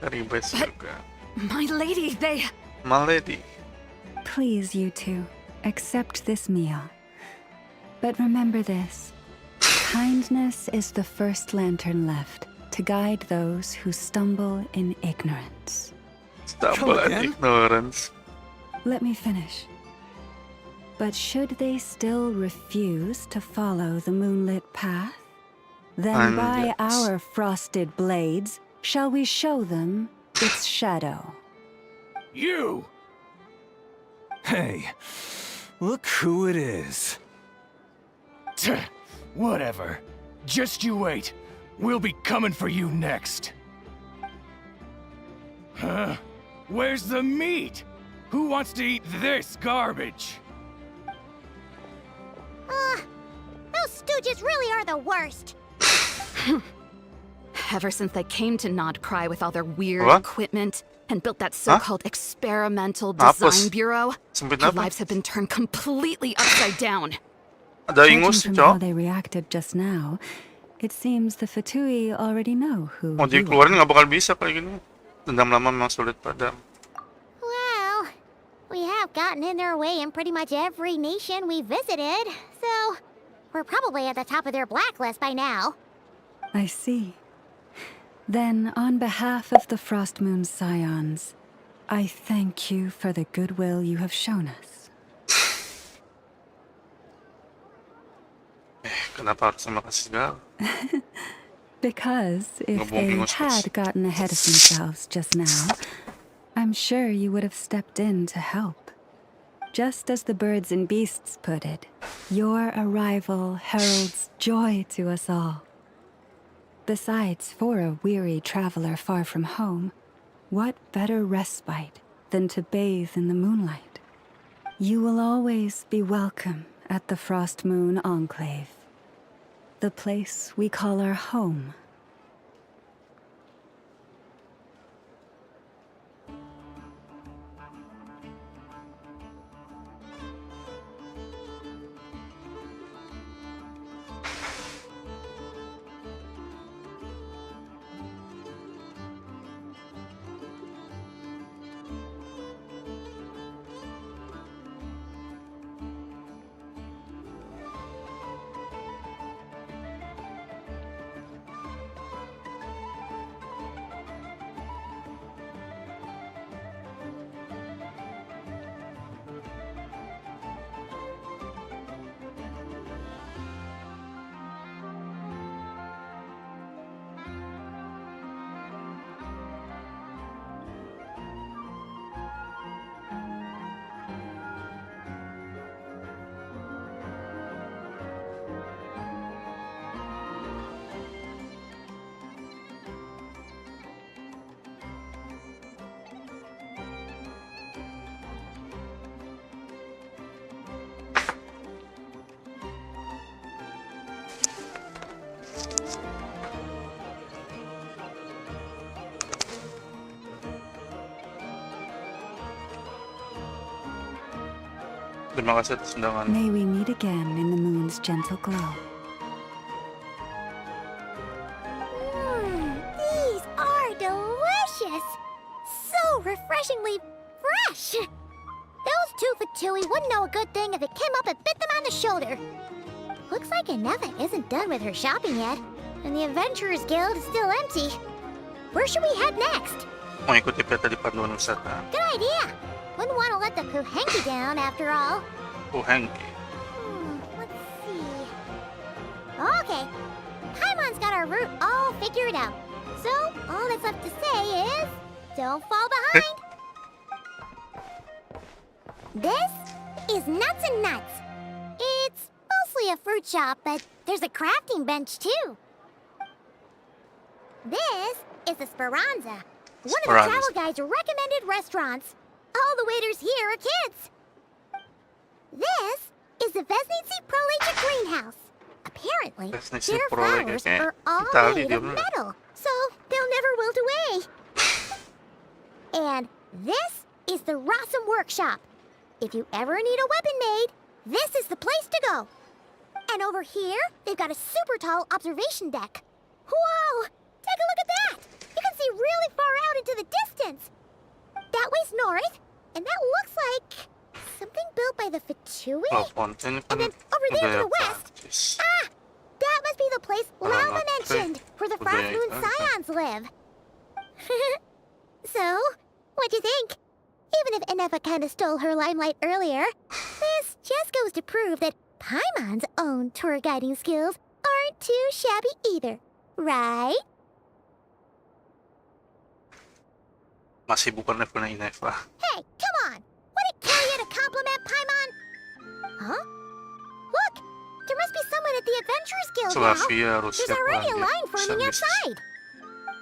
Ribes juga. My lady, they... My lady. Please, you two, accept this meal. But remember this. Kindness is the first lantern left to guide those who stumble in ignorance. Stumble and ignorance. Let me finish. But should they still refuse to follow the moonlit path, then by our frosted blades shall we show them its shadow. You! Hey, look who it is. Whatever. Just you wait. We'll be coming for you next. Huh? Where's the meat? Who wants to eat this garbage? Those stooges really are the worst. Ever since they came to Nod-Krai with all their weird What? equipment and built that so-called experimental Apos. design bureau, Sempit their apa? lives have been turned completely upside down. Ada Judging ingus, from how Cok. they reacted just now, it seems the Fatui already know who Mau you are. dikeluarin nggak bakal bisa kayak gini. Dendam lama memang sulit padam. Well, we have gotten in their way in pretty much every nation we visited, so we're probably at the top of their blacklist by now. I see. Then, on behalf of the Frost Moon Scions, I thank you for the goodwill you have shown us. Kenapa harus sama kasih segala? Because if Ngomong they ingus-ingus. had gotten ahead of themselves just now, I'm sure you would have stepped in to help. Just as the birds and beasts put it, your arrival heralds joy to us all. Besides, for a weary traveler far from home, what better respite than to bathe in the moonlight? You will always be welcome at the Frost Moon Enclave, the place we call our home. Terima kasih atas undangan. May we meet again in the moon's gentle glow. These are delicious! So refreshingly fresh! Those two Fatui wouldn't know a good thing if it came up and bit them on the shoulder. Looks like Inefa isn't done with her shopping yet, and the Adventurers Guild is still empty. Where should we head next? Mengikuti peta di panduan wisata. Good idea! Wouldn't want to let the Puhenki down, after all. Puhenki. Let's see... Okay, Paimon's got our route all figured out. So, all that's left to say is... don't fall behind! This is Nuts and Nuts. It's mostly a fruit shop, but there's a crafting bench, too. This is the Speranza, one of the travel guide's recommended restaurants. All the waiters here are kids. This is the Vesnici Prolecha greenhouse. Apparently, their flowers are all made of metal, so they'll never wilt away. And this is the Rossum Workshop. If you ever need a weapon made, this is the place to go. And over here, they've got a super tall observation deck. Whoa! Take a look at that! You can see really far out into the distance. That way's north, and that looks like something built by the Fatui. And then over there to the west, that must be the place Lauma mentioned, where the Frost Moon Scions live. So, what'd you think? Even if Inefa kinda stole her limelight earlier, this just goes to prove that Paimon's own tour guiding skills aren't too shabby either, right? Masih bukan level na Inefa. Hey, come on! Would it kill you to compliment Paimon? Huh? Look! There must be someone at the Adventurers Guild now. There's already a line forming outside.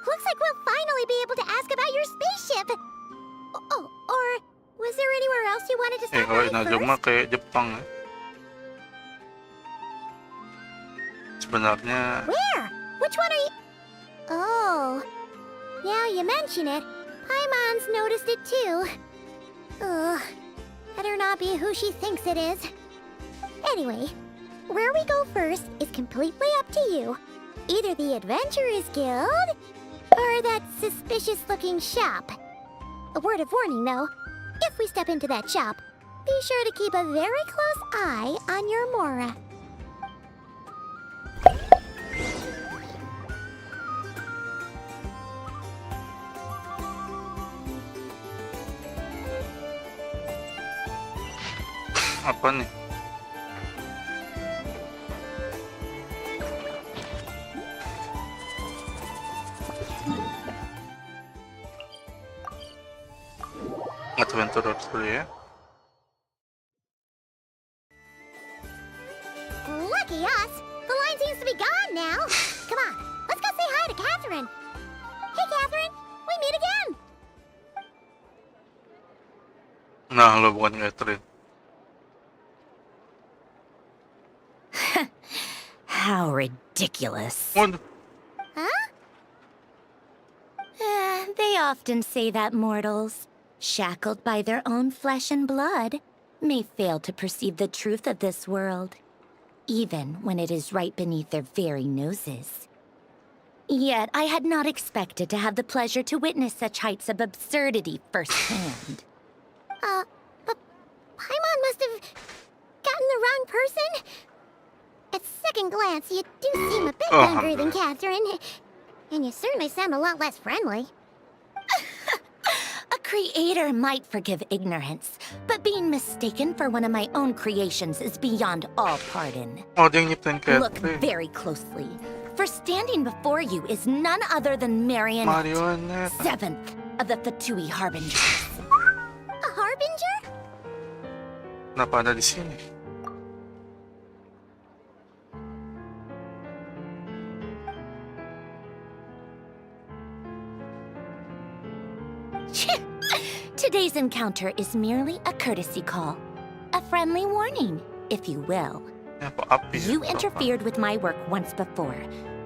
Looks like we'll finally be able to ask about your spaceship. Oh, or was there anywhere else you wanted to stop by first? Kayak Jepang. Sebenarnya. Where? Which one are you? Oh, now you mention it. Paimon's noticed it too. Ugh, better not be who she thinks it is. Anyway, where we go first is completely up to you. Either the Adventurers Guild, or that suspicious-looking shop. A word of warning, though. If we step into that shop, be sure to keep a very close eye on your Mora. Apa nih? Adventurers dulu ya. Lucky us! The line seems to be gone now. Come on, let's go say hi to Catherine. Hey, Catherine, we meet again. Nah, lo bukan Catherine. How ridiculous. What? Huh? They often say that mortals, shackled by their own flesh and blood, may fail to perceive the truth of this world, even when it is right beneath their very noses. Yet I had not expected to have the pleasure to witness such heights of absurdity firsthand. But Paimon must have gotten the wrong person. At second glance, you do seem a bit younger than Catherine. And you certainly sound a lot less friendly. A creator might forgive ignorance, but being mistaken for one of my own creations is beyond all pardon. Oh, dia nyiptain Catherine. Look very closely, for standing before you is none other than Marionette, seventh of the Fatui Harbingers. A Harbinger? Kenapa ada di sini? Today's encounter is merely a courtesy call. A friendly warning, if you will. You interfered with my work once before,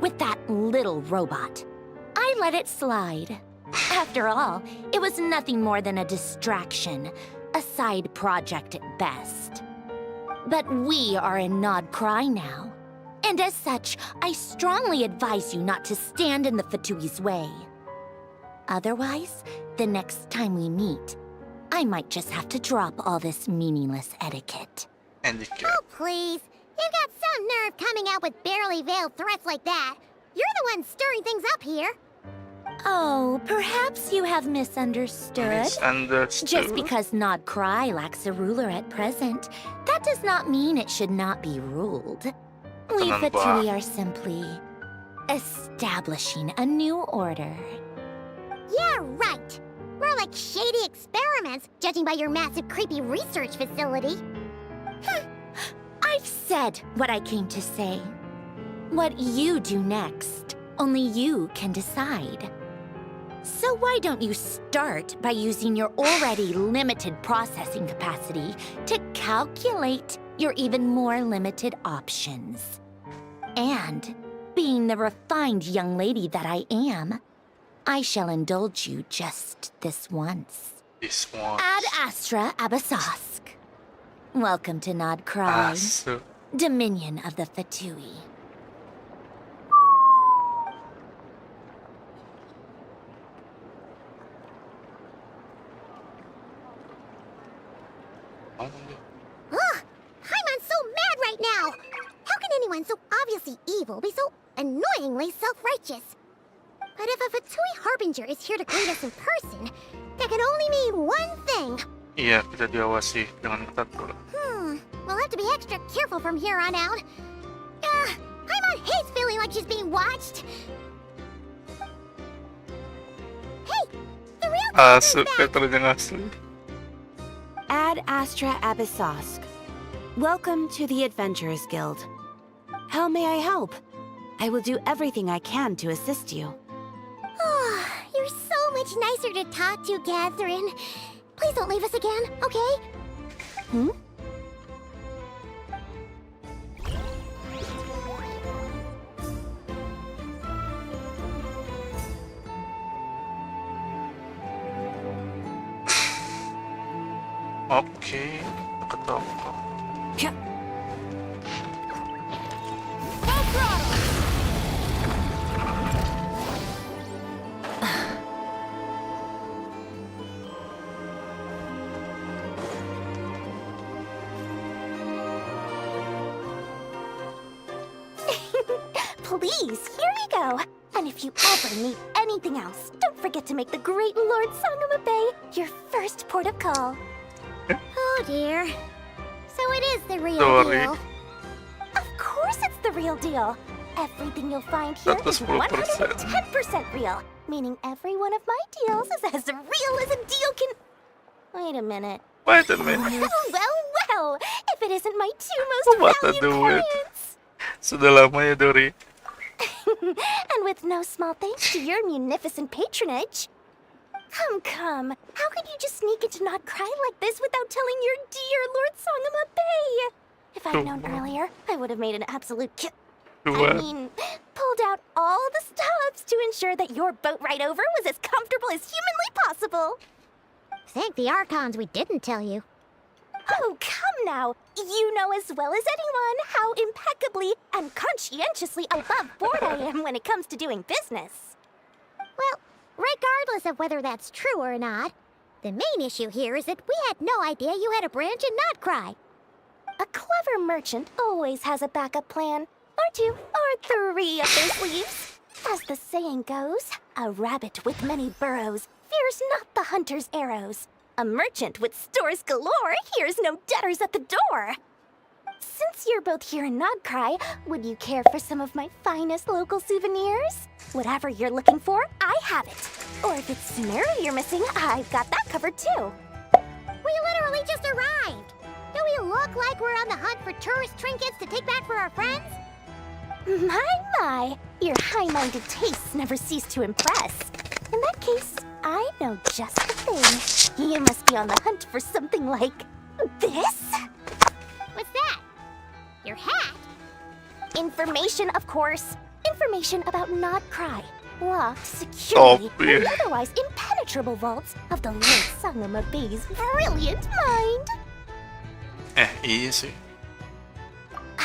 with that little robot. I let it slide. After all, it was nothing more than a distraction, a side project at best. But we are in Nod-Krai now. And as such, I strongly advise you not to stand in the Fatui's way. Otherwise, the next time we meet, I might just have to drop all this meaningless etiquette. Oh, please. You've got some nerve coming out with barely veiled threats like that. You're the one stirring things up here. Oh, perhaps you have misunderstood. Just because Nod-Krai lacks a ruler at present, that does not mean it should not be ruled. We Fatui are simply establishing a new order. Yeah, right. More like shady experiments, judging by your massive creepy research facility. I've said what I came to say. What you do next, only you can decide. So why don't you start by using your already limited processing capacity to calculate your even more limited options? And, being the refined young lady that I am, I shall indulge you just this once. Ad Astra Abasask. Welcome to Nod-Krai, Dominion of the Fatui. Ugh! Haimon's so mad right now! How can anyone so obviously evil be so annoyingly self-righteous? But if a Fatui Harbinger is here to greet us in person, that can only mean one thing. Iya, kita diawasi dengan ketat pula. We'll have to be extra careful from here on out. Haimon hates feeling like she's being watched. Hey, the real Asli, Petrus yang asli. Ad Astra Abyssosque. Welcome to the Adventurers Guild. How may I help? I will do everything I can to assist you. You're so much nicer to talk to, Catherine. Please don't leave us again, okay? Oke, ketemu. Please, here we go. And if you ever need anything else, don't forget to make the great Lord Sangama Bay your first port of call. Oh dear. So it is the real deal. Of course it's the real deal. Everything you'll find here is 110% real. Meaning every one of my deals is as real as a deal can... Wait a minute. Wait a minute. Well, if it isn't my two most valued clients. Sudah lama ya, Dori. And with no small thanks to your munificent patronage. Come. How could you just sneak into Nod-Krai like this without telling your dear Lord Sangama Bay? If I'd known earlier, I would have made an absolute pulled out all the stops to ensure that your boat ride over was as comfortable as humanly possible. Thank the Archons we didn't tell you. Oh, come now. You know as well as anyone how impeccably and conscientiously above board I am when it comes to doing business. Well, regardless of whether that's true or not, the main issue here is that we had no idea you had a branch in Nod-Krai. A clever merchant always has a backup plan, or two, or three up their sleeves. As the saying goes, a rabbit with many burrows fears not the hunter's arrows. A merchant with stores galore hears no debtors at the door. Since you're both here in Nod-Krai, would you care for some of my finest local souvenirs? Whatever you're looking for, I have it. Or if it's Sumeru you're missing, I've got that covered too. We literally just arrived. Do we look like we're on the hunt for tourist trinkets to take back for our friends? My, your high-minded tastes never cease to impress. In that case, I know just the thing. You must be on the hunt for something like this? What's that? Your hat? Information, of course. Information about Nod-Krai. Locked securely in the otherwise impenetrable vaults of the Lord Sangama Bay's brilliant mind. Iya sih.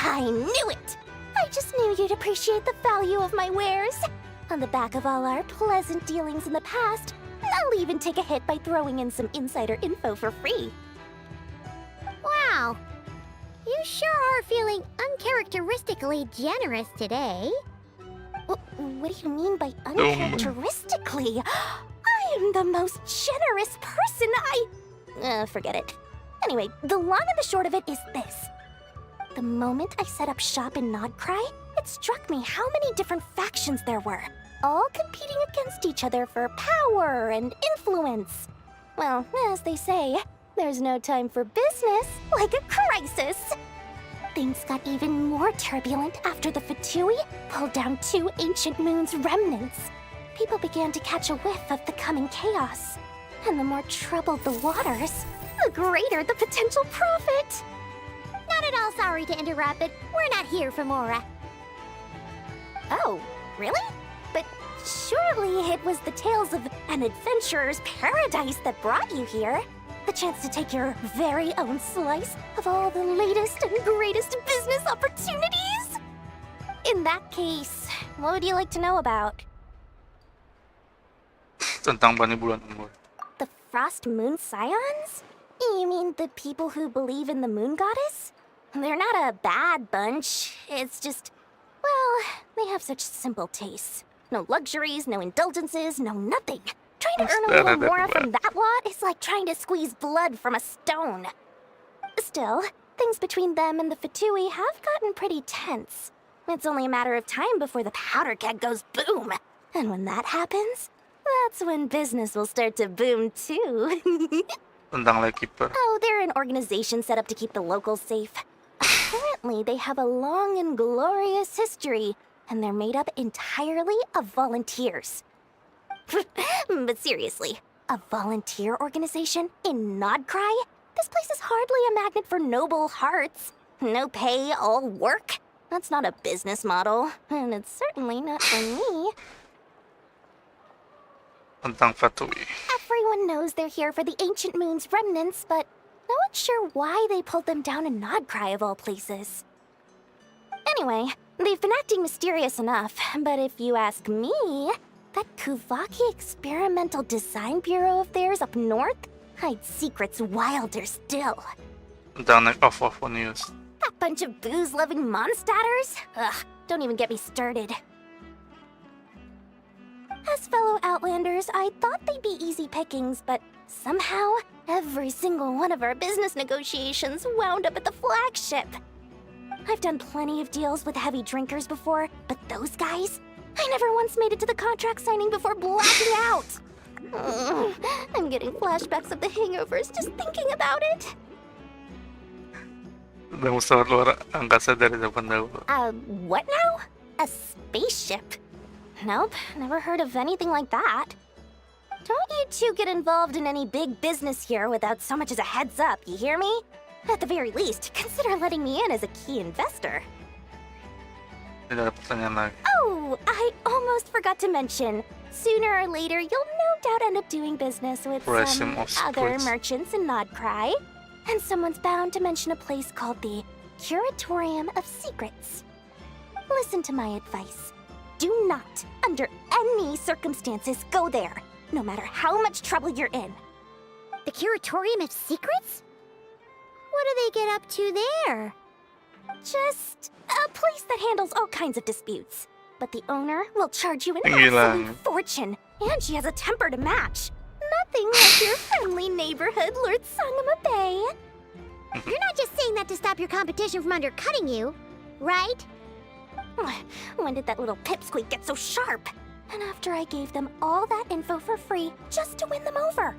I knew it! I just knew you'd appreciate the value of my wares. On the back of all our pleasant dealings in the past, I'll even take a hit by throwing in some insider info for free. Wow. You sure are feeling uncharacteristically generous today. What do you mean by uncharacteristically? I am the most generous person. Forget it. Anyway, the long and the short of it is this. The moment I set up shop in Nod-Krai, it struck me how many different factions there were, all competing against each other for power and influence. Well, as they say, there's no time for business like a crisis. Things got even more turbulent after the Fatui pulled down 2 ancient moon's remnants. People began to catch a whiff of the coming chaos. And the more troubled the waters, the greater the potential profit. Not at all sorry to interrupt, but we're not here for Mora. Oh, really? But surely it was the tales of an adventurer's paradise that brought you here. The chance to take your very own slice of all the latest and greatest business opportunities? In that case, what would you like to know about? Tentang Bani Bulan Embun. The Frost Moon Scions? You mean the people who believe in the moon goddess? They're not a bad bunch. It's just, well, they have such simple tastes. No luxuries, no indulgences, no nothing. Trying to earn a little more from that lot is like trying to squeeze blood from a stone. Still, things between them and the Fatui have gotten pretty tense. It's only a matter of time before the powder keg goes boom. And when that happens, that's when business will start to boom too. Tentang Lightkeeper. Oh, they're an organization set up to keep the locals safe. Apparently, they have a long and glorious history, and they're made up entirely of volunteers. But seriously, a volunteer organization in Nod-Krai? This place is hardly a magnet for noble hearts. No pay, all work. That's not a business model, and it's certainly not for me. Tentang Fatui. Everyone knows they're here for the Ancient Moon's remnants, but no one's sure why they pulled them down in Nod-Krai of all places. Anyway, they've been acting mysterious enough, but if you ask me, that Kuvaki Experimental Design Bureau of theirs up north hides secrets wilder still. Tentang Night of News. That bunch of booze-loving monstaters? Ugh, don't even get me started. As fellow Outlanders, I thought they'd be easy pickings, but somehow, every single one of our business negotiations wound up at the flagship. I've done plenty of deals with heavy drinkers before, but those guys? I never once made it to the contract signing before blacking out. I'm getting flashbacks of the hangovers just thinking about it. What now? A spaceship? Nope, never heard of anything like that. Don't you two get involved in any big business here without so much as a heads up, you hear me? At the very least, consider letting me in as a key investor. Oh, I almost forgot to mention. Sooner or later, you'll no doubt end up doing business with some other merchants in Nod-Krai. And someone's bound to mention a place called the Curatorium of Secrets. Listen to my advice. Do not, under any circumstances, go there, no matter how much trouble you're in. The Curatorium of Secrets? What do they get up to there? Just a place that handles all kinds of disputes. But the owner will charge you an absolute fortune, and she has a temper to match. Nothing like your friendly neighborhood, Lord Sangama Bay. You're not just saying that to stop your competition from undercutting you, right? When did that little pipsqueak get so sharp? And after I gave them all that info for free just to win them over.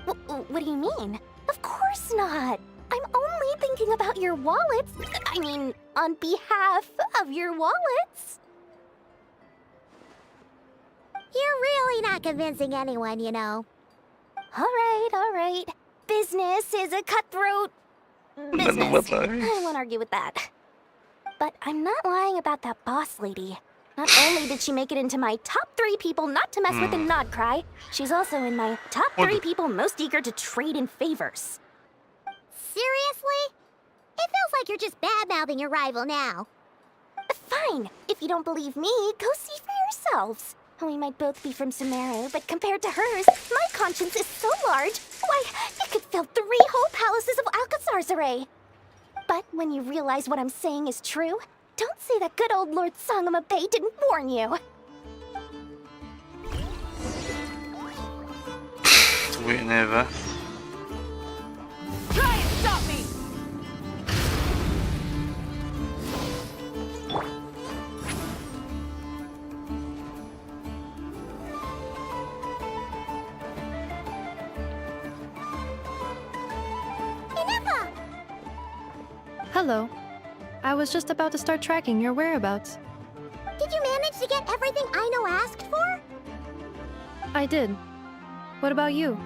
What do you mean? Of course not. I'm only thinking about your wallets. I mean, on behalf of your wallets. You're really not convincing anyone, you know. All right. Business is a cutthroat business. I won't argue with that. But I'm not lying about that boss lady. Not only did she make it into my top 3 people not to mess with in Nod-Krai, she's also in my top 3 people most eager to trade in favors. Seriously? It feels like you're just bad-mouthing your rival now. Fine. If you don't believe me, go see for yourselves. We might both be from Sumeru, but compared to hers, my conscience is so large, why, it could fill 3 whole palaces of Alcazar's array. But when you realize what I'm saying is true, don't say that good old Lord Sangama Bay didn't warn you. We never. Try and stop me! Hello. I was just about to start tracking your whereabouts. Did you manage to get everything Aino asked for? I did. What about you?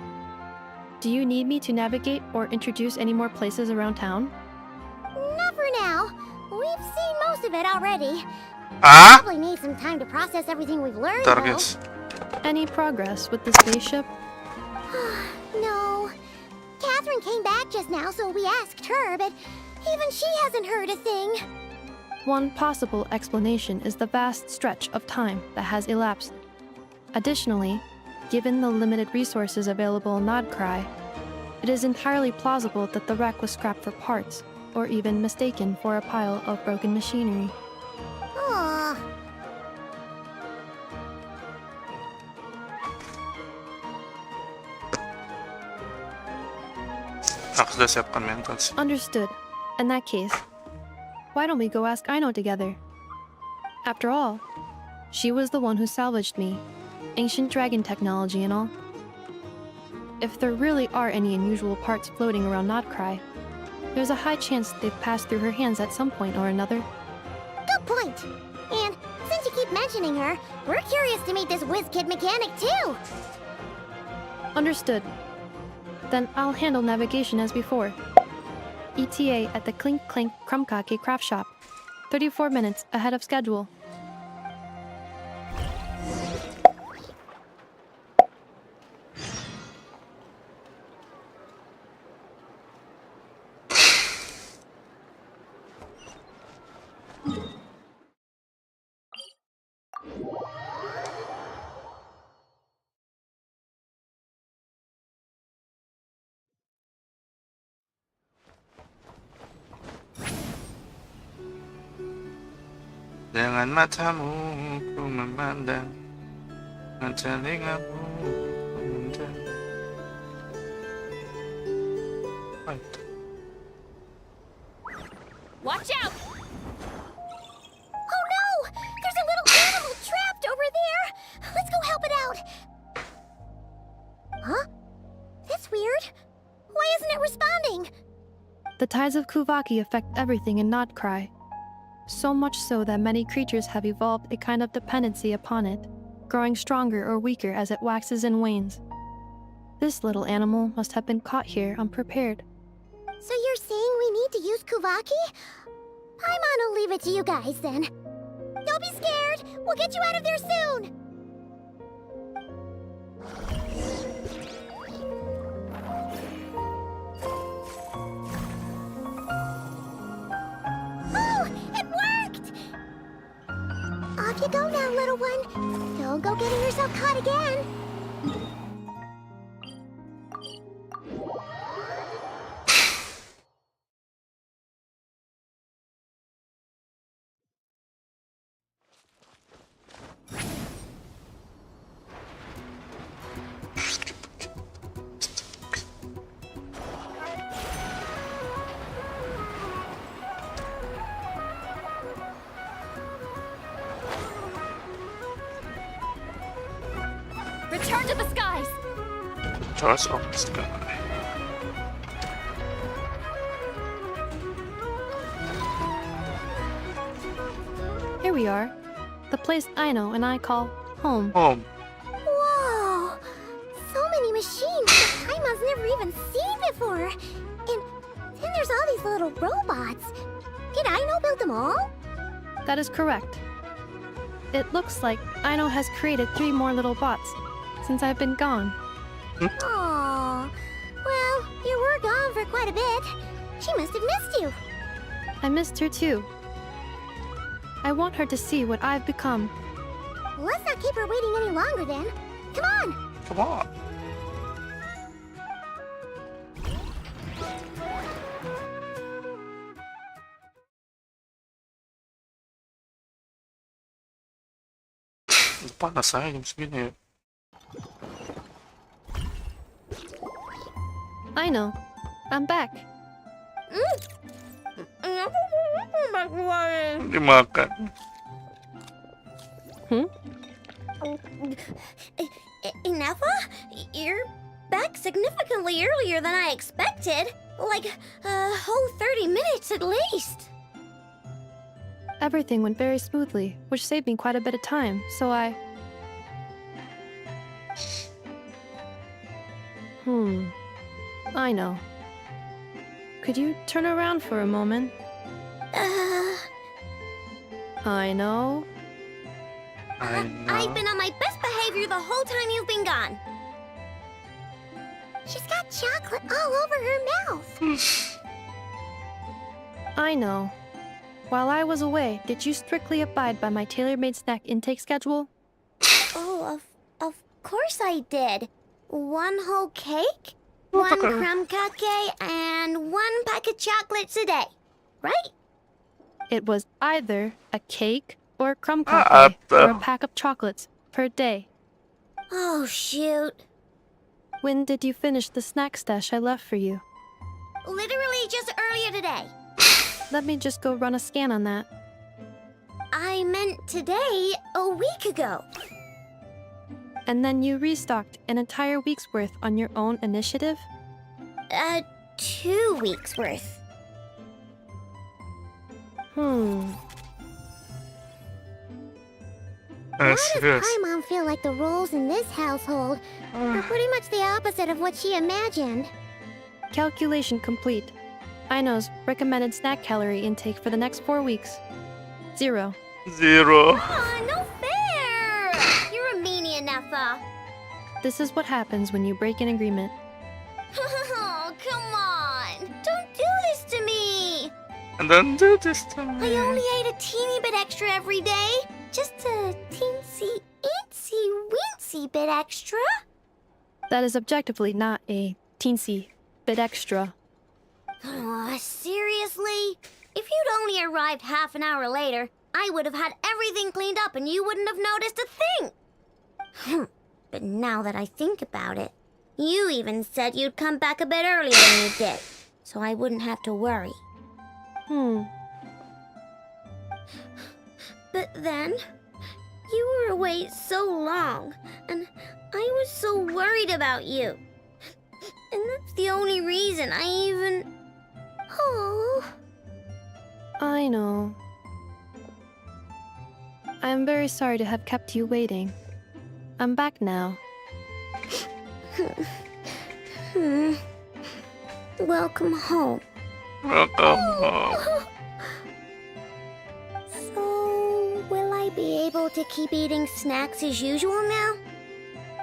Do you need me to navigate or introduce any more places around town? Not for now. We've seen most of it already. Ah? Probably need some time to process everything we've learned, Targets. Any progress with the spaceship? No. Catherine came back just now, so we asked her, but even she hasn't heard a thing. One possible explanation is the vast stretch of time that has elapsed. Additionally, given the limited resources available in Nod-Krai, it is entirely plausible that the wreck was scrapped for parts, or even mistaken for a pile of broken machinery. Aww. Aku sudah siapkan mental sih. Understood. In that case, why don't we go ask Aino together? After all, she was the one who salvaged me, ancient dragon technology and all. If there really are any unusual parts floating around Nod-Krai, there's a high chance they've passed through her hands at some point or another. Good point. And since you keep mentioning her, we're curious to meet this whiz-kid mechanic too. Understood. Then I'll handle navigation as before. ETA at the Clink Clink Krumkake craft shop. 34 minutes ahead of schedule. Dengan matamu ku memandang, dengan telingamu ku mendengar. Apa itu? Watch out! Oh no! There's a little animal trapped over there! Let's go help it out! Huh? That's weird. Why isn't it responding? The tides of Kuvaki affect everything in Nod-Krai. So much so that many creatures have evolved a kind of dependency upon it, growing stronger or weaker as it waxes and wanes. This little animal must have been caught here unprepared. So you're saying we need to use Kuvaki? I'm gonna leave it to you guys then. Don't be scared! We'll get you out of there soon! Oh! It worked! Off you go now, little one. Don't go getting yourself caught again. Return to the skies! Charge of the sky. Here we are. The place Aino and I call home. Home. Whoa! So many machines that Paimon's never even seen before. And then there's all these little robots. Did Aino build them all? That is correct. It looks like Aino has created 3 more little bots since I've been gone. Aww. Well, you were gone for quite a bit. She must have missed you. I missed her too. I want her to see what I've become. Let's not keep her waiting any longer then. Come on! Come on. Panas saya jam segini ya. I know. I'm back. Dimakan. Nefa, you're back significantly earlier than I expected. Like a whole 30 minutes at least. Everything went very smoothly, which saved me quite a bit of time, so I... I know. Could you turn around for a moment? I know. I've been on my best behavior the whole time you've been gone. She's got chocolate all over her mouth. I know. While I was away, did you strictly abide by my tailor-made snack intake schedule? Oh, of course I did. 1 whole cake, 1 crumb cake, and 1 pack of chocolates a day, right? It was either a cake or a crumb cake or a pack of chocolates per day. Oh, shoot. When did you finish the snack stash I left for you? Literally just earlier today. Let me just go run a scan on that. I meant today, a week ago. And then you restocked an entire week's worth on your own initiative? 2 weeks worth. Why does Paimon feel like the roles in this household are pretty much the opposite of what she imagined? Calculation complete. Aino's recommended snack calorie intake for the next 4 weeks. 0. 0. Aw, no fair! You're a meanie, Nefa. This is what happens when you break an agreement. Oh, come on! Don't do this to me! And don't do this to me. I only ate a teeny bit extra every day. Just a teensy-weensy bit extra. That is objectively not a teensy bit extra. Oh, seriously? If you'd only arrived half an hour later, I would have had everything cleaned up and you wouldn't have noticed a thing. But now that I think about it, you even said you'd come back a bit earlier than you did, so I wouldn't have to worry. But then, you were away so long, and I was so worried about you. And that's the only reason I even... Oh. I know. I am very sorry to have kept you waiting. I'm back now. Welcome home. Welcome home. So, will I be able to keep eating snacks as usual now?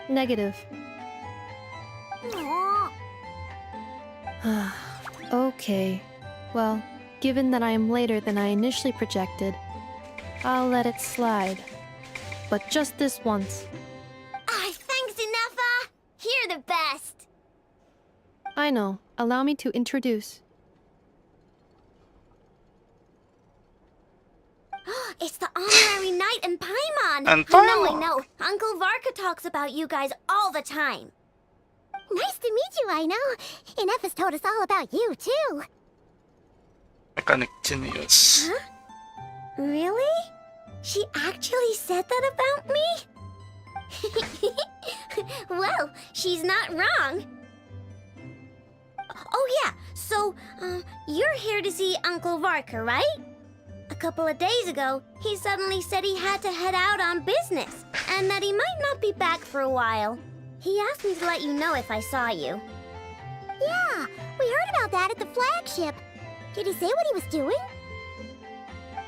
Negative. Aww. Okay. Well, given that I am later than I initially projected, I'll let it slide. But just this once. Thanks, Nefa! You're the best! I know. Allow me to introduce. It's the honorary knight and Paimon! And I know. Uncle Varka talks about you guys all the time. Nice to meet you, Aino. And Nefa's told us all about you, too. Mechanic genius. Huh? Really? She actually said that about me? Well, she's not wrong. Oh yeah, so, you're here to see Uncle Varka, right? A couple of days ago, he suddenly said he had to head out on business, and that he might not be back for a while. He asked me to let you know if I saw you. Yeah, we heard about that at the flagship. Did he say what he was doing?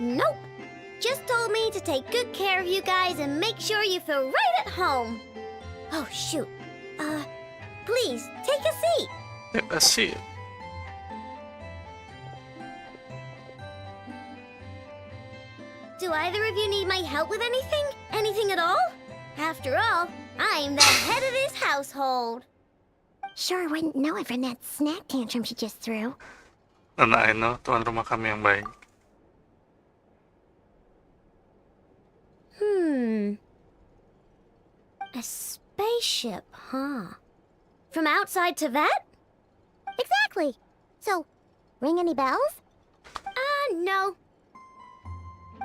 Nope. Just told me to take good care of you guys and make sure you feel right at home. Oh, shoot. Please, take a seat. Take a seat. Do either of you need my help with anything? Anything at all? After all, I'm the head of this household. Sure wouldn't know it from that snack tantrum she just threw. Dan Aino, tuan rumah kami yang baik. A spaceship, huh? From outside to that? Exactly. So, ring any bells? No.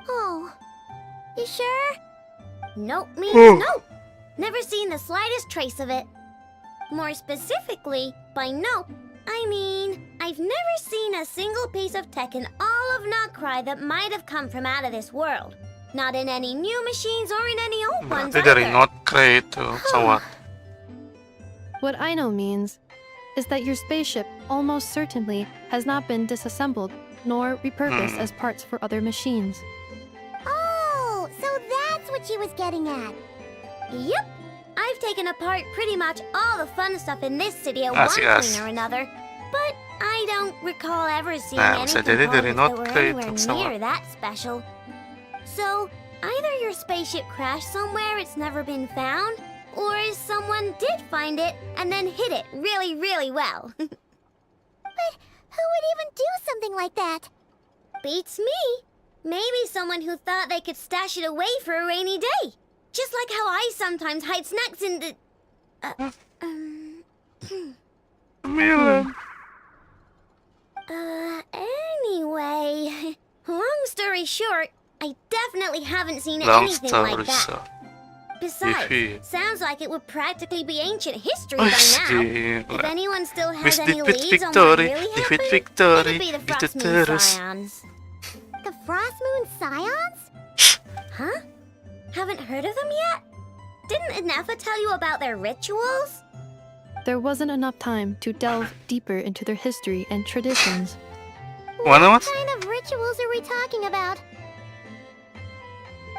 Oh, you sure? Nope means nope. Never seen the slightest trace of it. More specifically, by nope, I mean, I've never seen a single piece of tech in all of Nod-Krai that might have come from out of this world. Not in any new machines or in any old ones Berarti dari either. Nod-Krai itu pesawat. What I know means is that your spaceship almost certainly has not been disassembled nor repurposed as parts for other machines. Oh, so that's what she was getting at. Yep. I've taken apart pretty much all the fun stuff in this city at one point or another. But I don't recall ever seeing bisa anything jadi dari that were Nod-Krai anywhere itu pesawat. near that special. So, either your spaceship crashed somewhere it's never been found, or someone did find it and then hid it really, really well. But who would even do something like that? Beats me. Maybe someone who thought they could stash it away for a rainy day. Just like how I sometimes hide snacks in the... Anyway, long story short, I definitely haven't seen anything like that. Besides, sounds like it would practically be ancient history by now. If anyone still has any leads on what really happened, it'd be the Frost Moon Scions. The Frost Moon Scions? Huh? Haven't heard of them yet? Didn't Inefa tell you about their rituals? There wasn't enough time to delve deeper into their history and traditions. What kind of rituals are we talking about?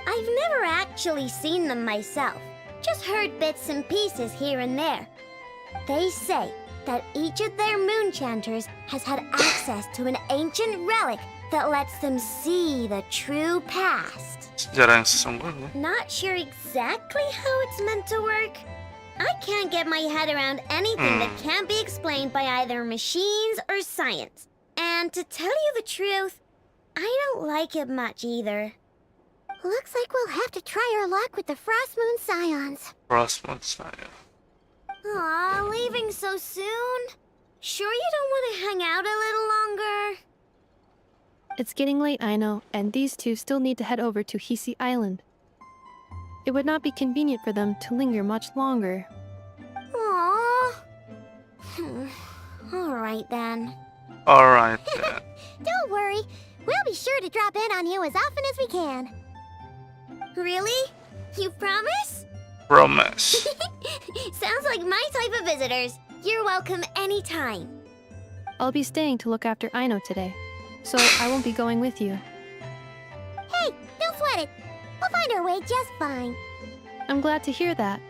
I've never actually seen them myself, just heard bits and pieces here and there. They say that each of their moon chanters has had access to an ancient relic that lets them see the true past. Sejarah yang sesungguhnya. Not sure exactly how it's meant to work. I can't get my head around anything that can't be explained by either machines or science. And to tell you the truth, I don't like it much either. Looks like we'll have to try our luck with the Frost Moon Scions. Frost Moon Scions. Aw, leaving so soon? Sure you don't want to hang out a little longer? It's getting late, I know, and these two still need to head over to Hisi Island. It would not be convenient for them to linger much longer. Aww. Alright then. Alright then. Don't worry. We'll be sure to drop in on you as often as we can. Really? You promise? Promise. Sounds like my type of visitors. You're welcome anytime. I'll be staying to look after Aino today, so I won't be going with you. Hey, don't sweat it. We'll find our way just fine. I'm glad to hear that.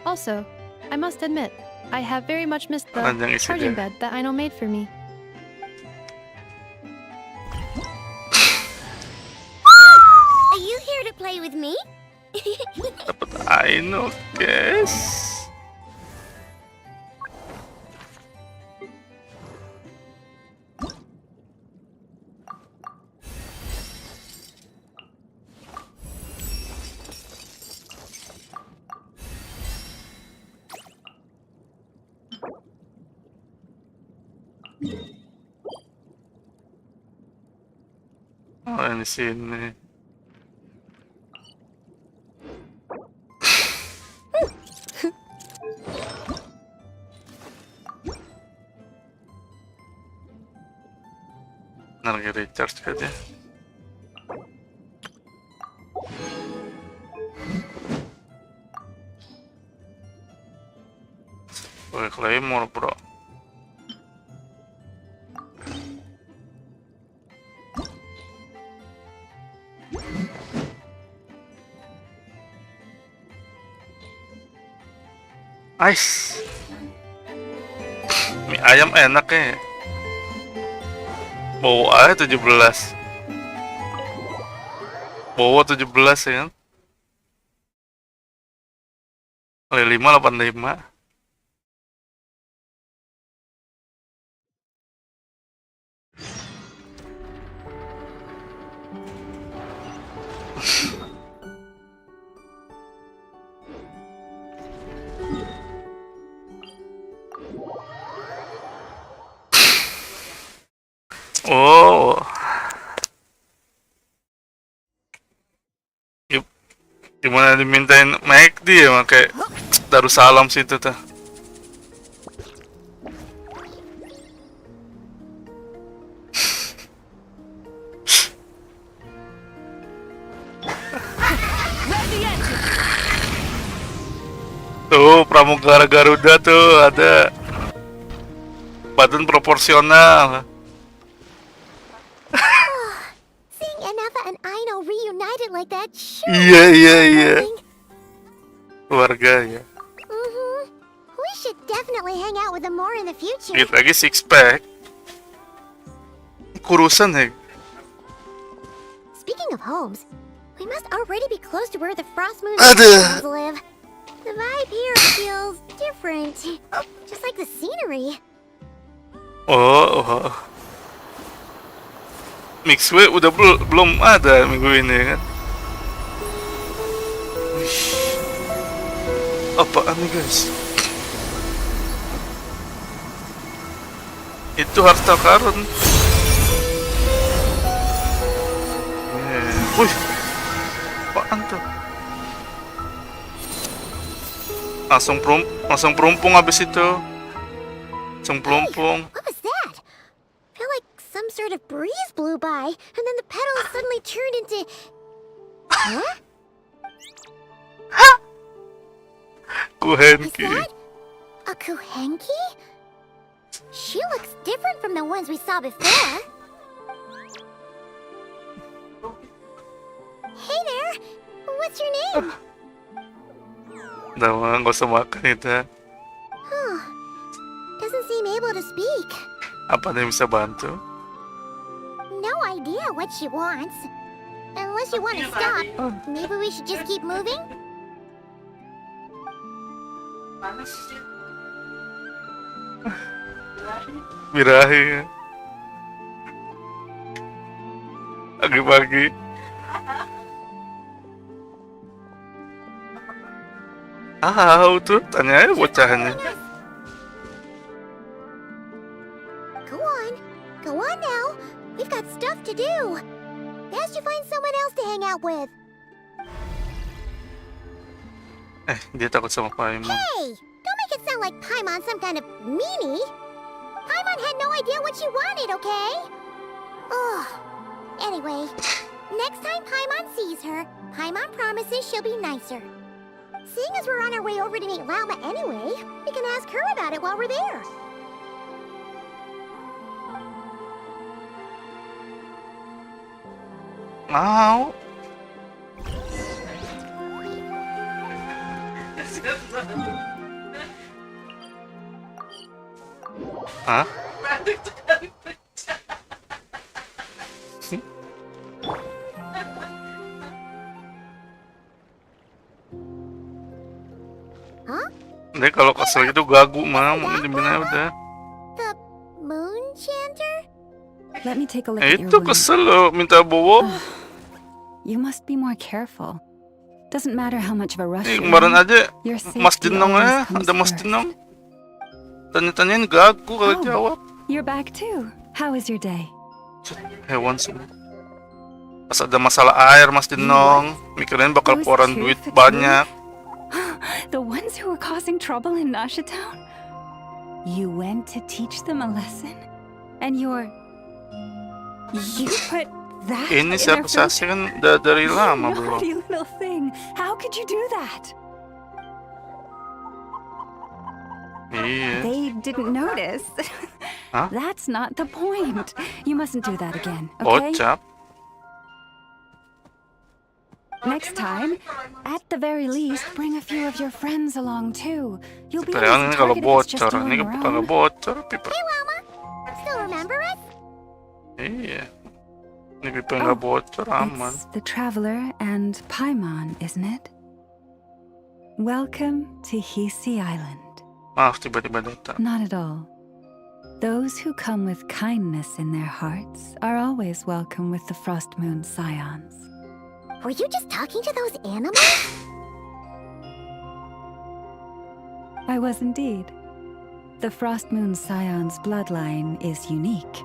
Also, I must admit, I have very much missed the charging bed that Aino made for me. Are you here to play with me? Dapat Aino, guys. Oh, di sini. Nge-recharge ka dia. Oke, claymore bro. Ice. Mie ayam enak ya. Bau aja 17. Bowo 17 ya kan. Oleh 585. Oh. Gimana dimintain McD ya, kayak Darussalam situ tuh. Tuh, pramugara Garuda tuh ada badan proporsional. Seeing Anafa and Aino reunited like that sure Iya. Keluarga ya. We should definitely hang out with them more in the future. Dikit lagi six pack. Kurusan ya. Speaking of homes, we must already be close to where the Frost Moon Aduh. live. The vibe here feels different, just like the scenery. Oh. Mixway udah belum ada minggu ini kan. Apaan nih guys? Itu harta karun. Wih, apaan tuh? Langsung perumpung habis itu. Langsung pelumpung. What was that? Felt like some sort of breeze blew by, and then the petals suddenly turned into... Huh? Kuhenki. A Kuhenki? She looks different from the ones we saw before. Hey there! What's your name? Udah, nggak usah makan itu. Doesn't seem able to speak. Apa ada yang bisa bantu? No idea what she wants. Unless you want to stop, maybe we should just keep moving? Birahi. Pagi-pagi. Tuh, tanya aja bocahnya. Go on now. We've got stuff to do. Best you find someone else to hang out with. Dia takut sama Paimon. Hey! Don't make it sound like Paimon's some kind of meanie. Paimon had no idea what she wanted, okay? Ugh. Anyway, next time Paimon sees her, Paimon promises she'll be nicer. Seeing as we're on our way over to meet Lauma anyway, we can ask her about it while we're there. Mau. Hah? Dia kalau kesel gitu gagu mah, mau minjemin aja udah. The Moon Chanter? Let me take a look at your Itu wound. kesel loh, minta bowo. You must be more careful. Doesn't matter how much of a rush you're Kemarin in, aja your Mas safety Jenong always comes ada Mas first. Jenong. Tanya-tanyain gagu kalau jawab. You're back too. How was your day? Hewan semua. Pas ada masalah air Mas Jenong, mikirin bakal Those keluaran two duit Fatui? banyak. The ones who were causing trouble in Nasha Town? You went to teach them a lesson? And you put that Ini in their siapa food? sih kan dari lama belum. Naughty little thing. How could you do that? Iya. They didn't notice. Huh? That's not the point. You mustn't do that again, okay? Bocap. Next time, at the very least, bring a few of your friends along too. You'll be Kayaknya ini able to kalau target if it's just bocor, you ini on your kagak own. bocor, pipa. Hey, Lauma! Still remember us? Iya. Ini pipa nggak bocor, aman. It's the Traveler and Paimon, isn't it? Welcome to Hisi Island. Maaf tiba-tiba datang. Not at all. Those who come with kindness in their hearts are always welcome with the Frost Moon Scions. Were you just talking to those animals? I was indeed. The Frost Moon Scions bloodline is unique,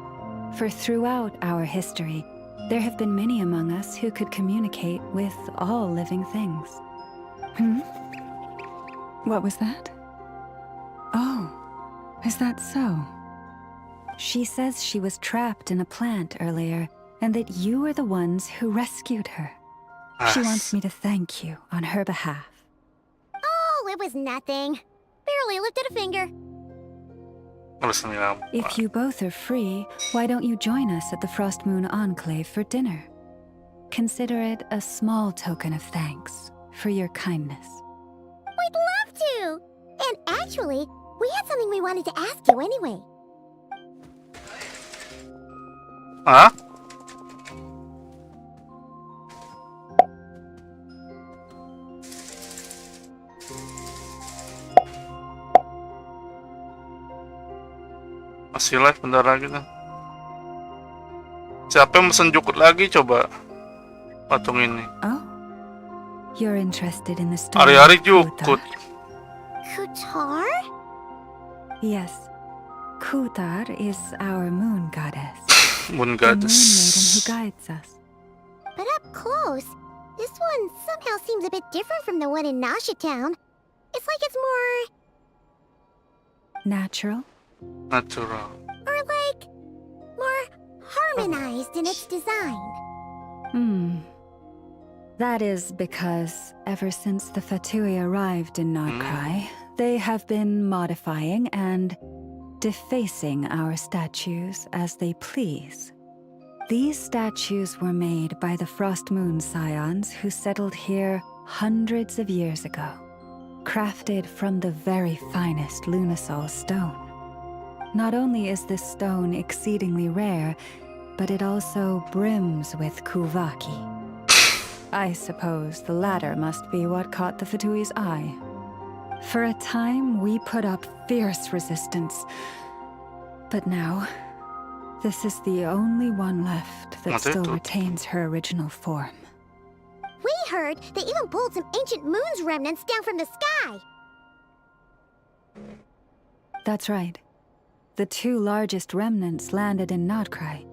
for throughout our history, there have been many among us who could communicate with all living things. What was that? Oh, is that so? She says she was trapped in a plant earlier, and that you were the ones who rescued her. She wants me to thank you on her behalf. Oh, it was nothing. Barely lifted a finger. If you both are free, why don't you join us at the Frost Moon Enclave for dinner? Consider it a small token of thanks for your kindness. We'd love to! And actually, we had something we wanted to ask you anyway. Hah? Masih live bentar lagi tuh. Siapa yang mesen jukut lagi coba? Patung ini. Oh, you're interested in the story. Hari-hari jukut. Kutar? Yes, Kutar is our moon goddess. Moon The moon goddess. maiden who guides us. But up close, this one somehow seems a bit different from the one in Nasha Town. It's like it's more... Natural? Natural. Or like... more harmonized in its design. That is because ever since the Fatui arrived in Nod-Krai, they have been modifying and defacing our statues as they please. These statues were made by the Frost Moon Scions who settled here hundreds of years ago, crafted from the very finest Lunasol stone. Not only is this stone exceedingly rare, but it also brims with Kuvaki. I suppose the latter must be what caught the Fatui's eye. For a time, we put up fierce resistance. But now, this is the only one left that still retains her original form. We heard they even pulled some ancient moon's remnants down from the sky. That's right. The two largest remnants landed in Nod-Krai.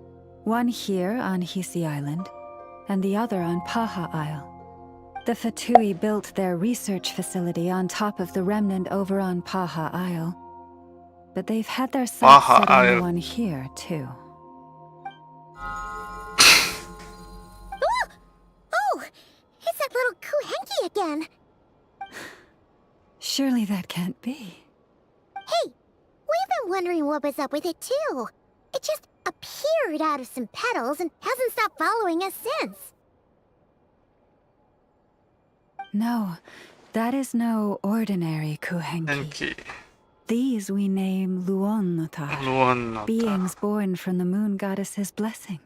One here on Hisi Island, and the other on Paha Isle. The Fatui built their research facility on top of the remnant over on Paha Isle. But they've had their sights set on the one here, too. Oh! It's that little Kuhenki again! Surely that can't be. Hey! We've been wondering what was up with it, too. It just appeared out of some petals and hasn't stopped following us since. No, that is no ordinary Kuhenki. These we name Luon-Notar, beings born from the moon goddess's blessing.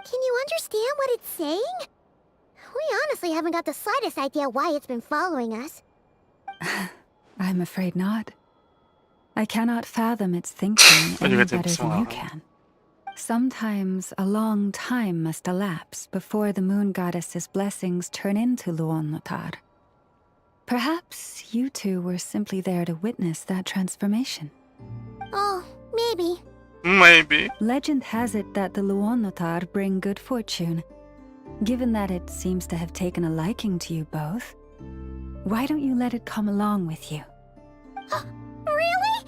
Can you understand what it's saying? We honestly haven't got the slightest idea why it's been following us. I'm afraid not. I cannot fathom its thinking any better than you can. Sometimes a long time must elapse before the moon goddess's blessings turn into Luon-Notar. Perhaps you two were simply there to witness that transformation. Oh, maybe. Maybe. Legend has it that the Luon-Notar bring good fortune. Given that it seems to have taken a liking to you both, why don't you let it come along with you? Really?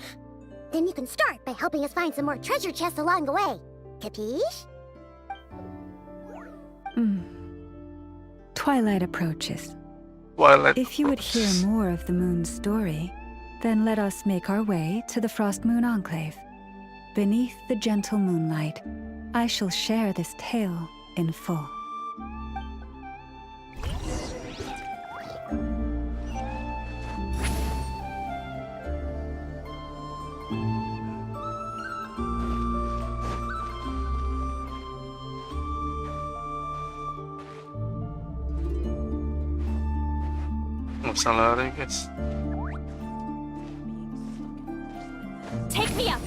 Then you can start by helping us find some more treasure chests along the way. Capiche? Twilight approaches. If you would hear more of the moon's story, then let us make our way to the Frost Moon Enclave. Beneath the gentle moonlight, I shall share this tale in full. Nggak usah lari guys. Take me up.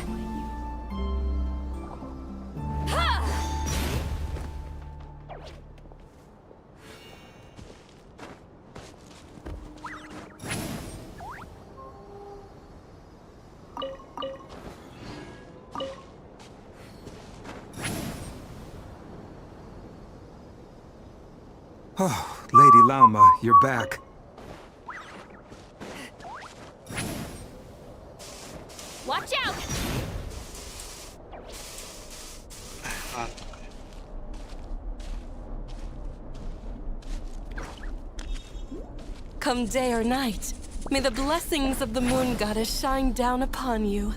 Oh, Lady Lauma, you're back. Watch out! Come day or night, may the blessings of the moon goddess shine down upon you.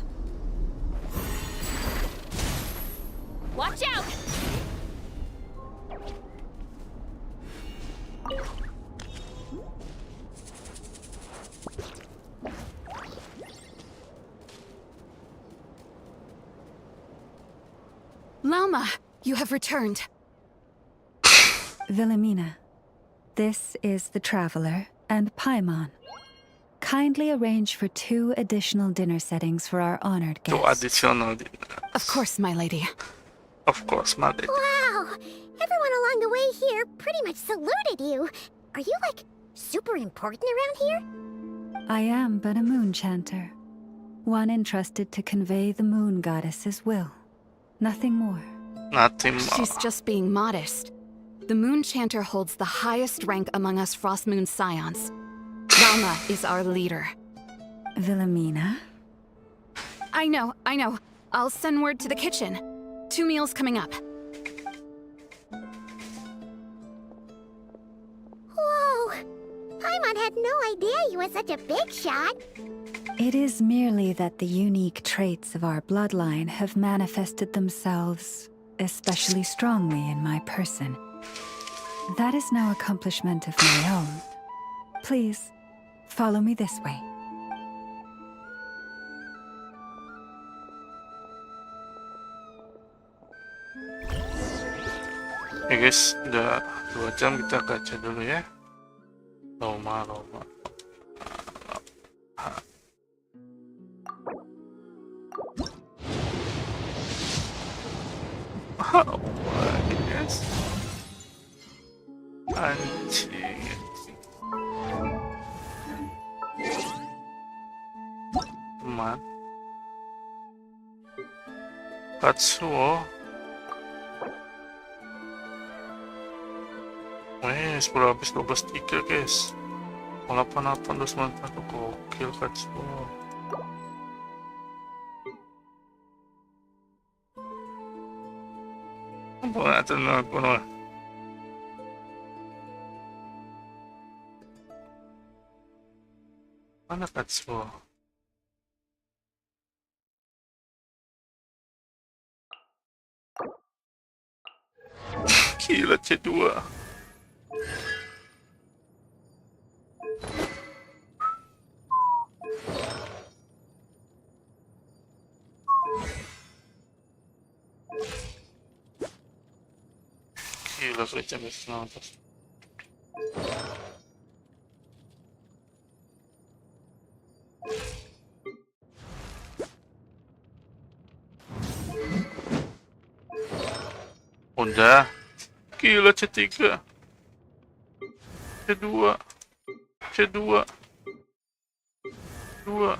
Watch out! Lauma, you have returned. Wilhelmina, this is the Traveler and Paimon. Kindly arrange for 2 additional dinner settings for our honored Two guests. additional dinner. Of course, my lady. Of course, my lady. Wow! Everyone along the way here pretty much saluted you. Are you, like, super important around here? I am but a moon chanter. One entrusted to convey the moon goddess's will. Nothing more. Nothing more. She's just being modest. The Moon Chanter holds the highest rank among us Frost Moon Scions. Lauma is our leader. Wilhelmina? I know. I'll send word to the kitchen. 2 meals coming up. Whoa! Paimon had no idea you were such a big shot. It is merely that the unique traits of our bloodline have manifested themselves especially strongly in my person. That is no accomplishment of my own. Please, follow me this way. Oke guys, udah 2 jam, kita gacha dulu ya. Lauma. Guys. Anjing. Teman. Katsuo. Wes, baru habis 12-3 guys. 88 21 gokil Katsuo. Apa tenang aku noh. Mana Katsuo? Gila C2. Gila freccia messata. Udah. Gila C3. C2. 2. 1.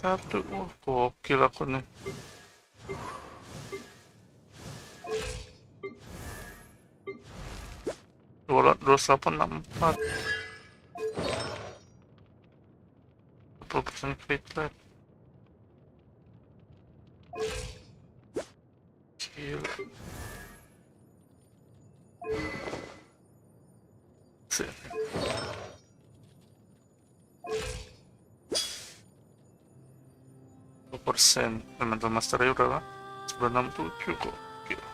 Wah, gokil aku nih. Dua 2864. 20% crit rate. Gila. Persen elemental masternya udah 967 kok. Gila.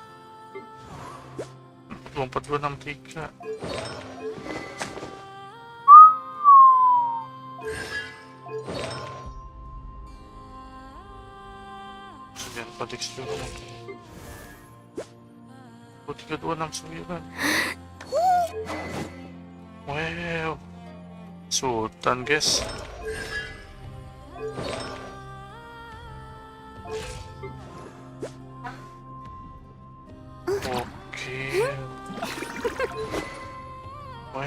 24263. Sekian prediksi juga mungkin. 3269. Wow, Sultan guys. Oke. Wow.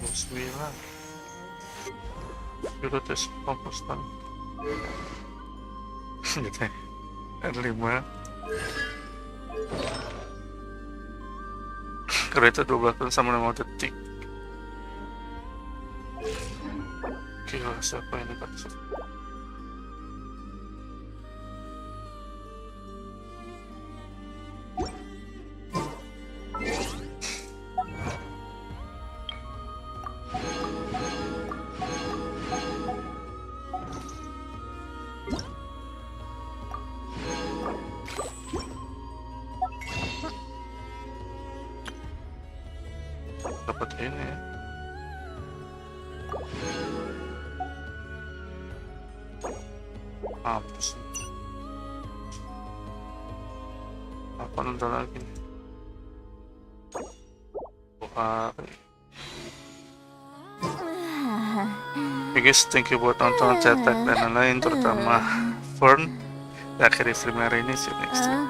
Bismillah. Kita tes kompostan. Gitu ya. Ada 5. Kereta 12 sama 5 detik. Gila, siapa ini Kak? Dapat ini ya. Apa sih? Apa nonton lagi nih? Hari. Oke guys, thank you buat nonton, cetak dan lain-lain, terutama Fern. Akhiri stream hari ini, see you next time.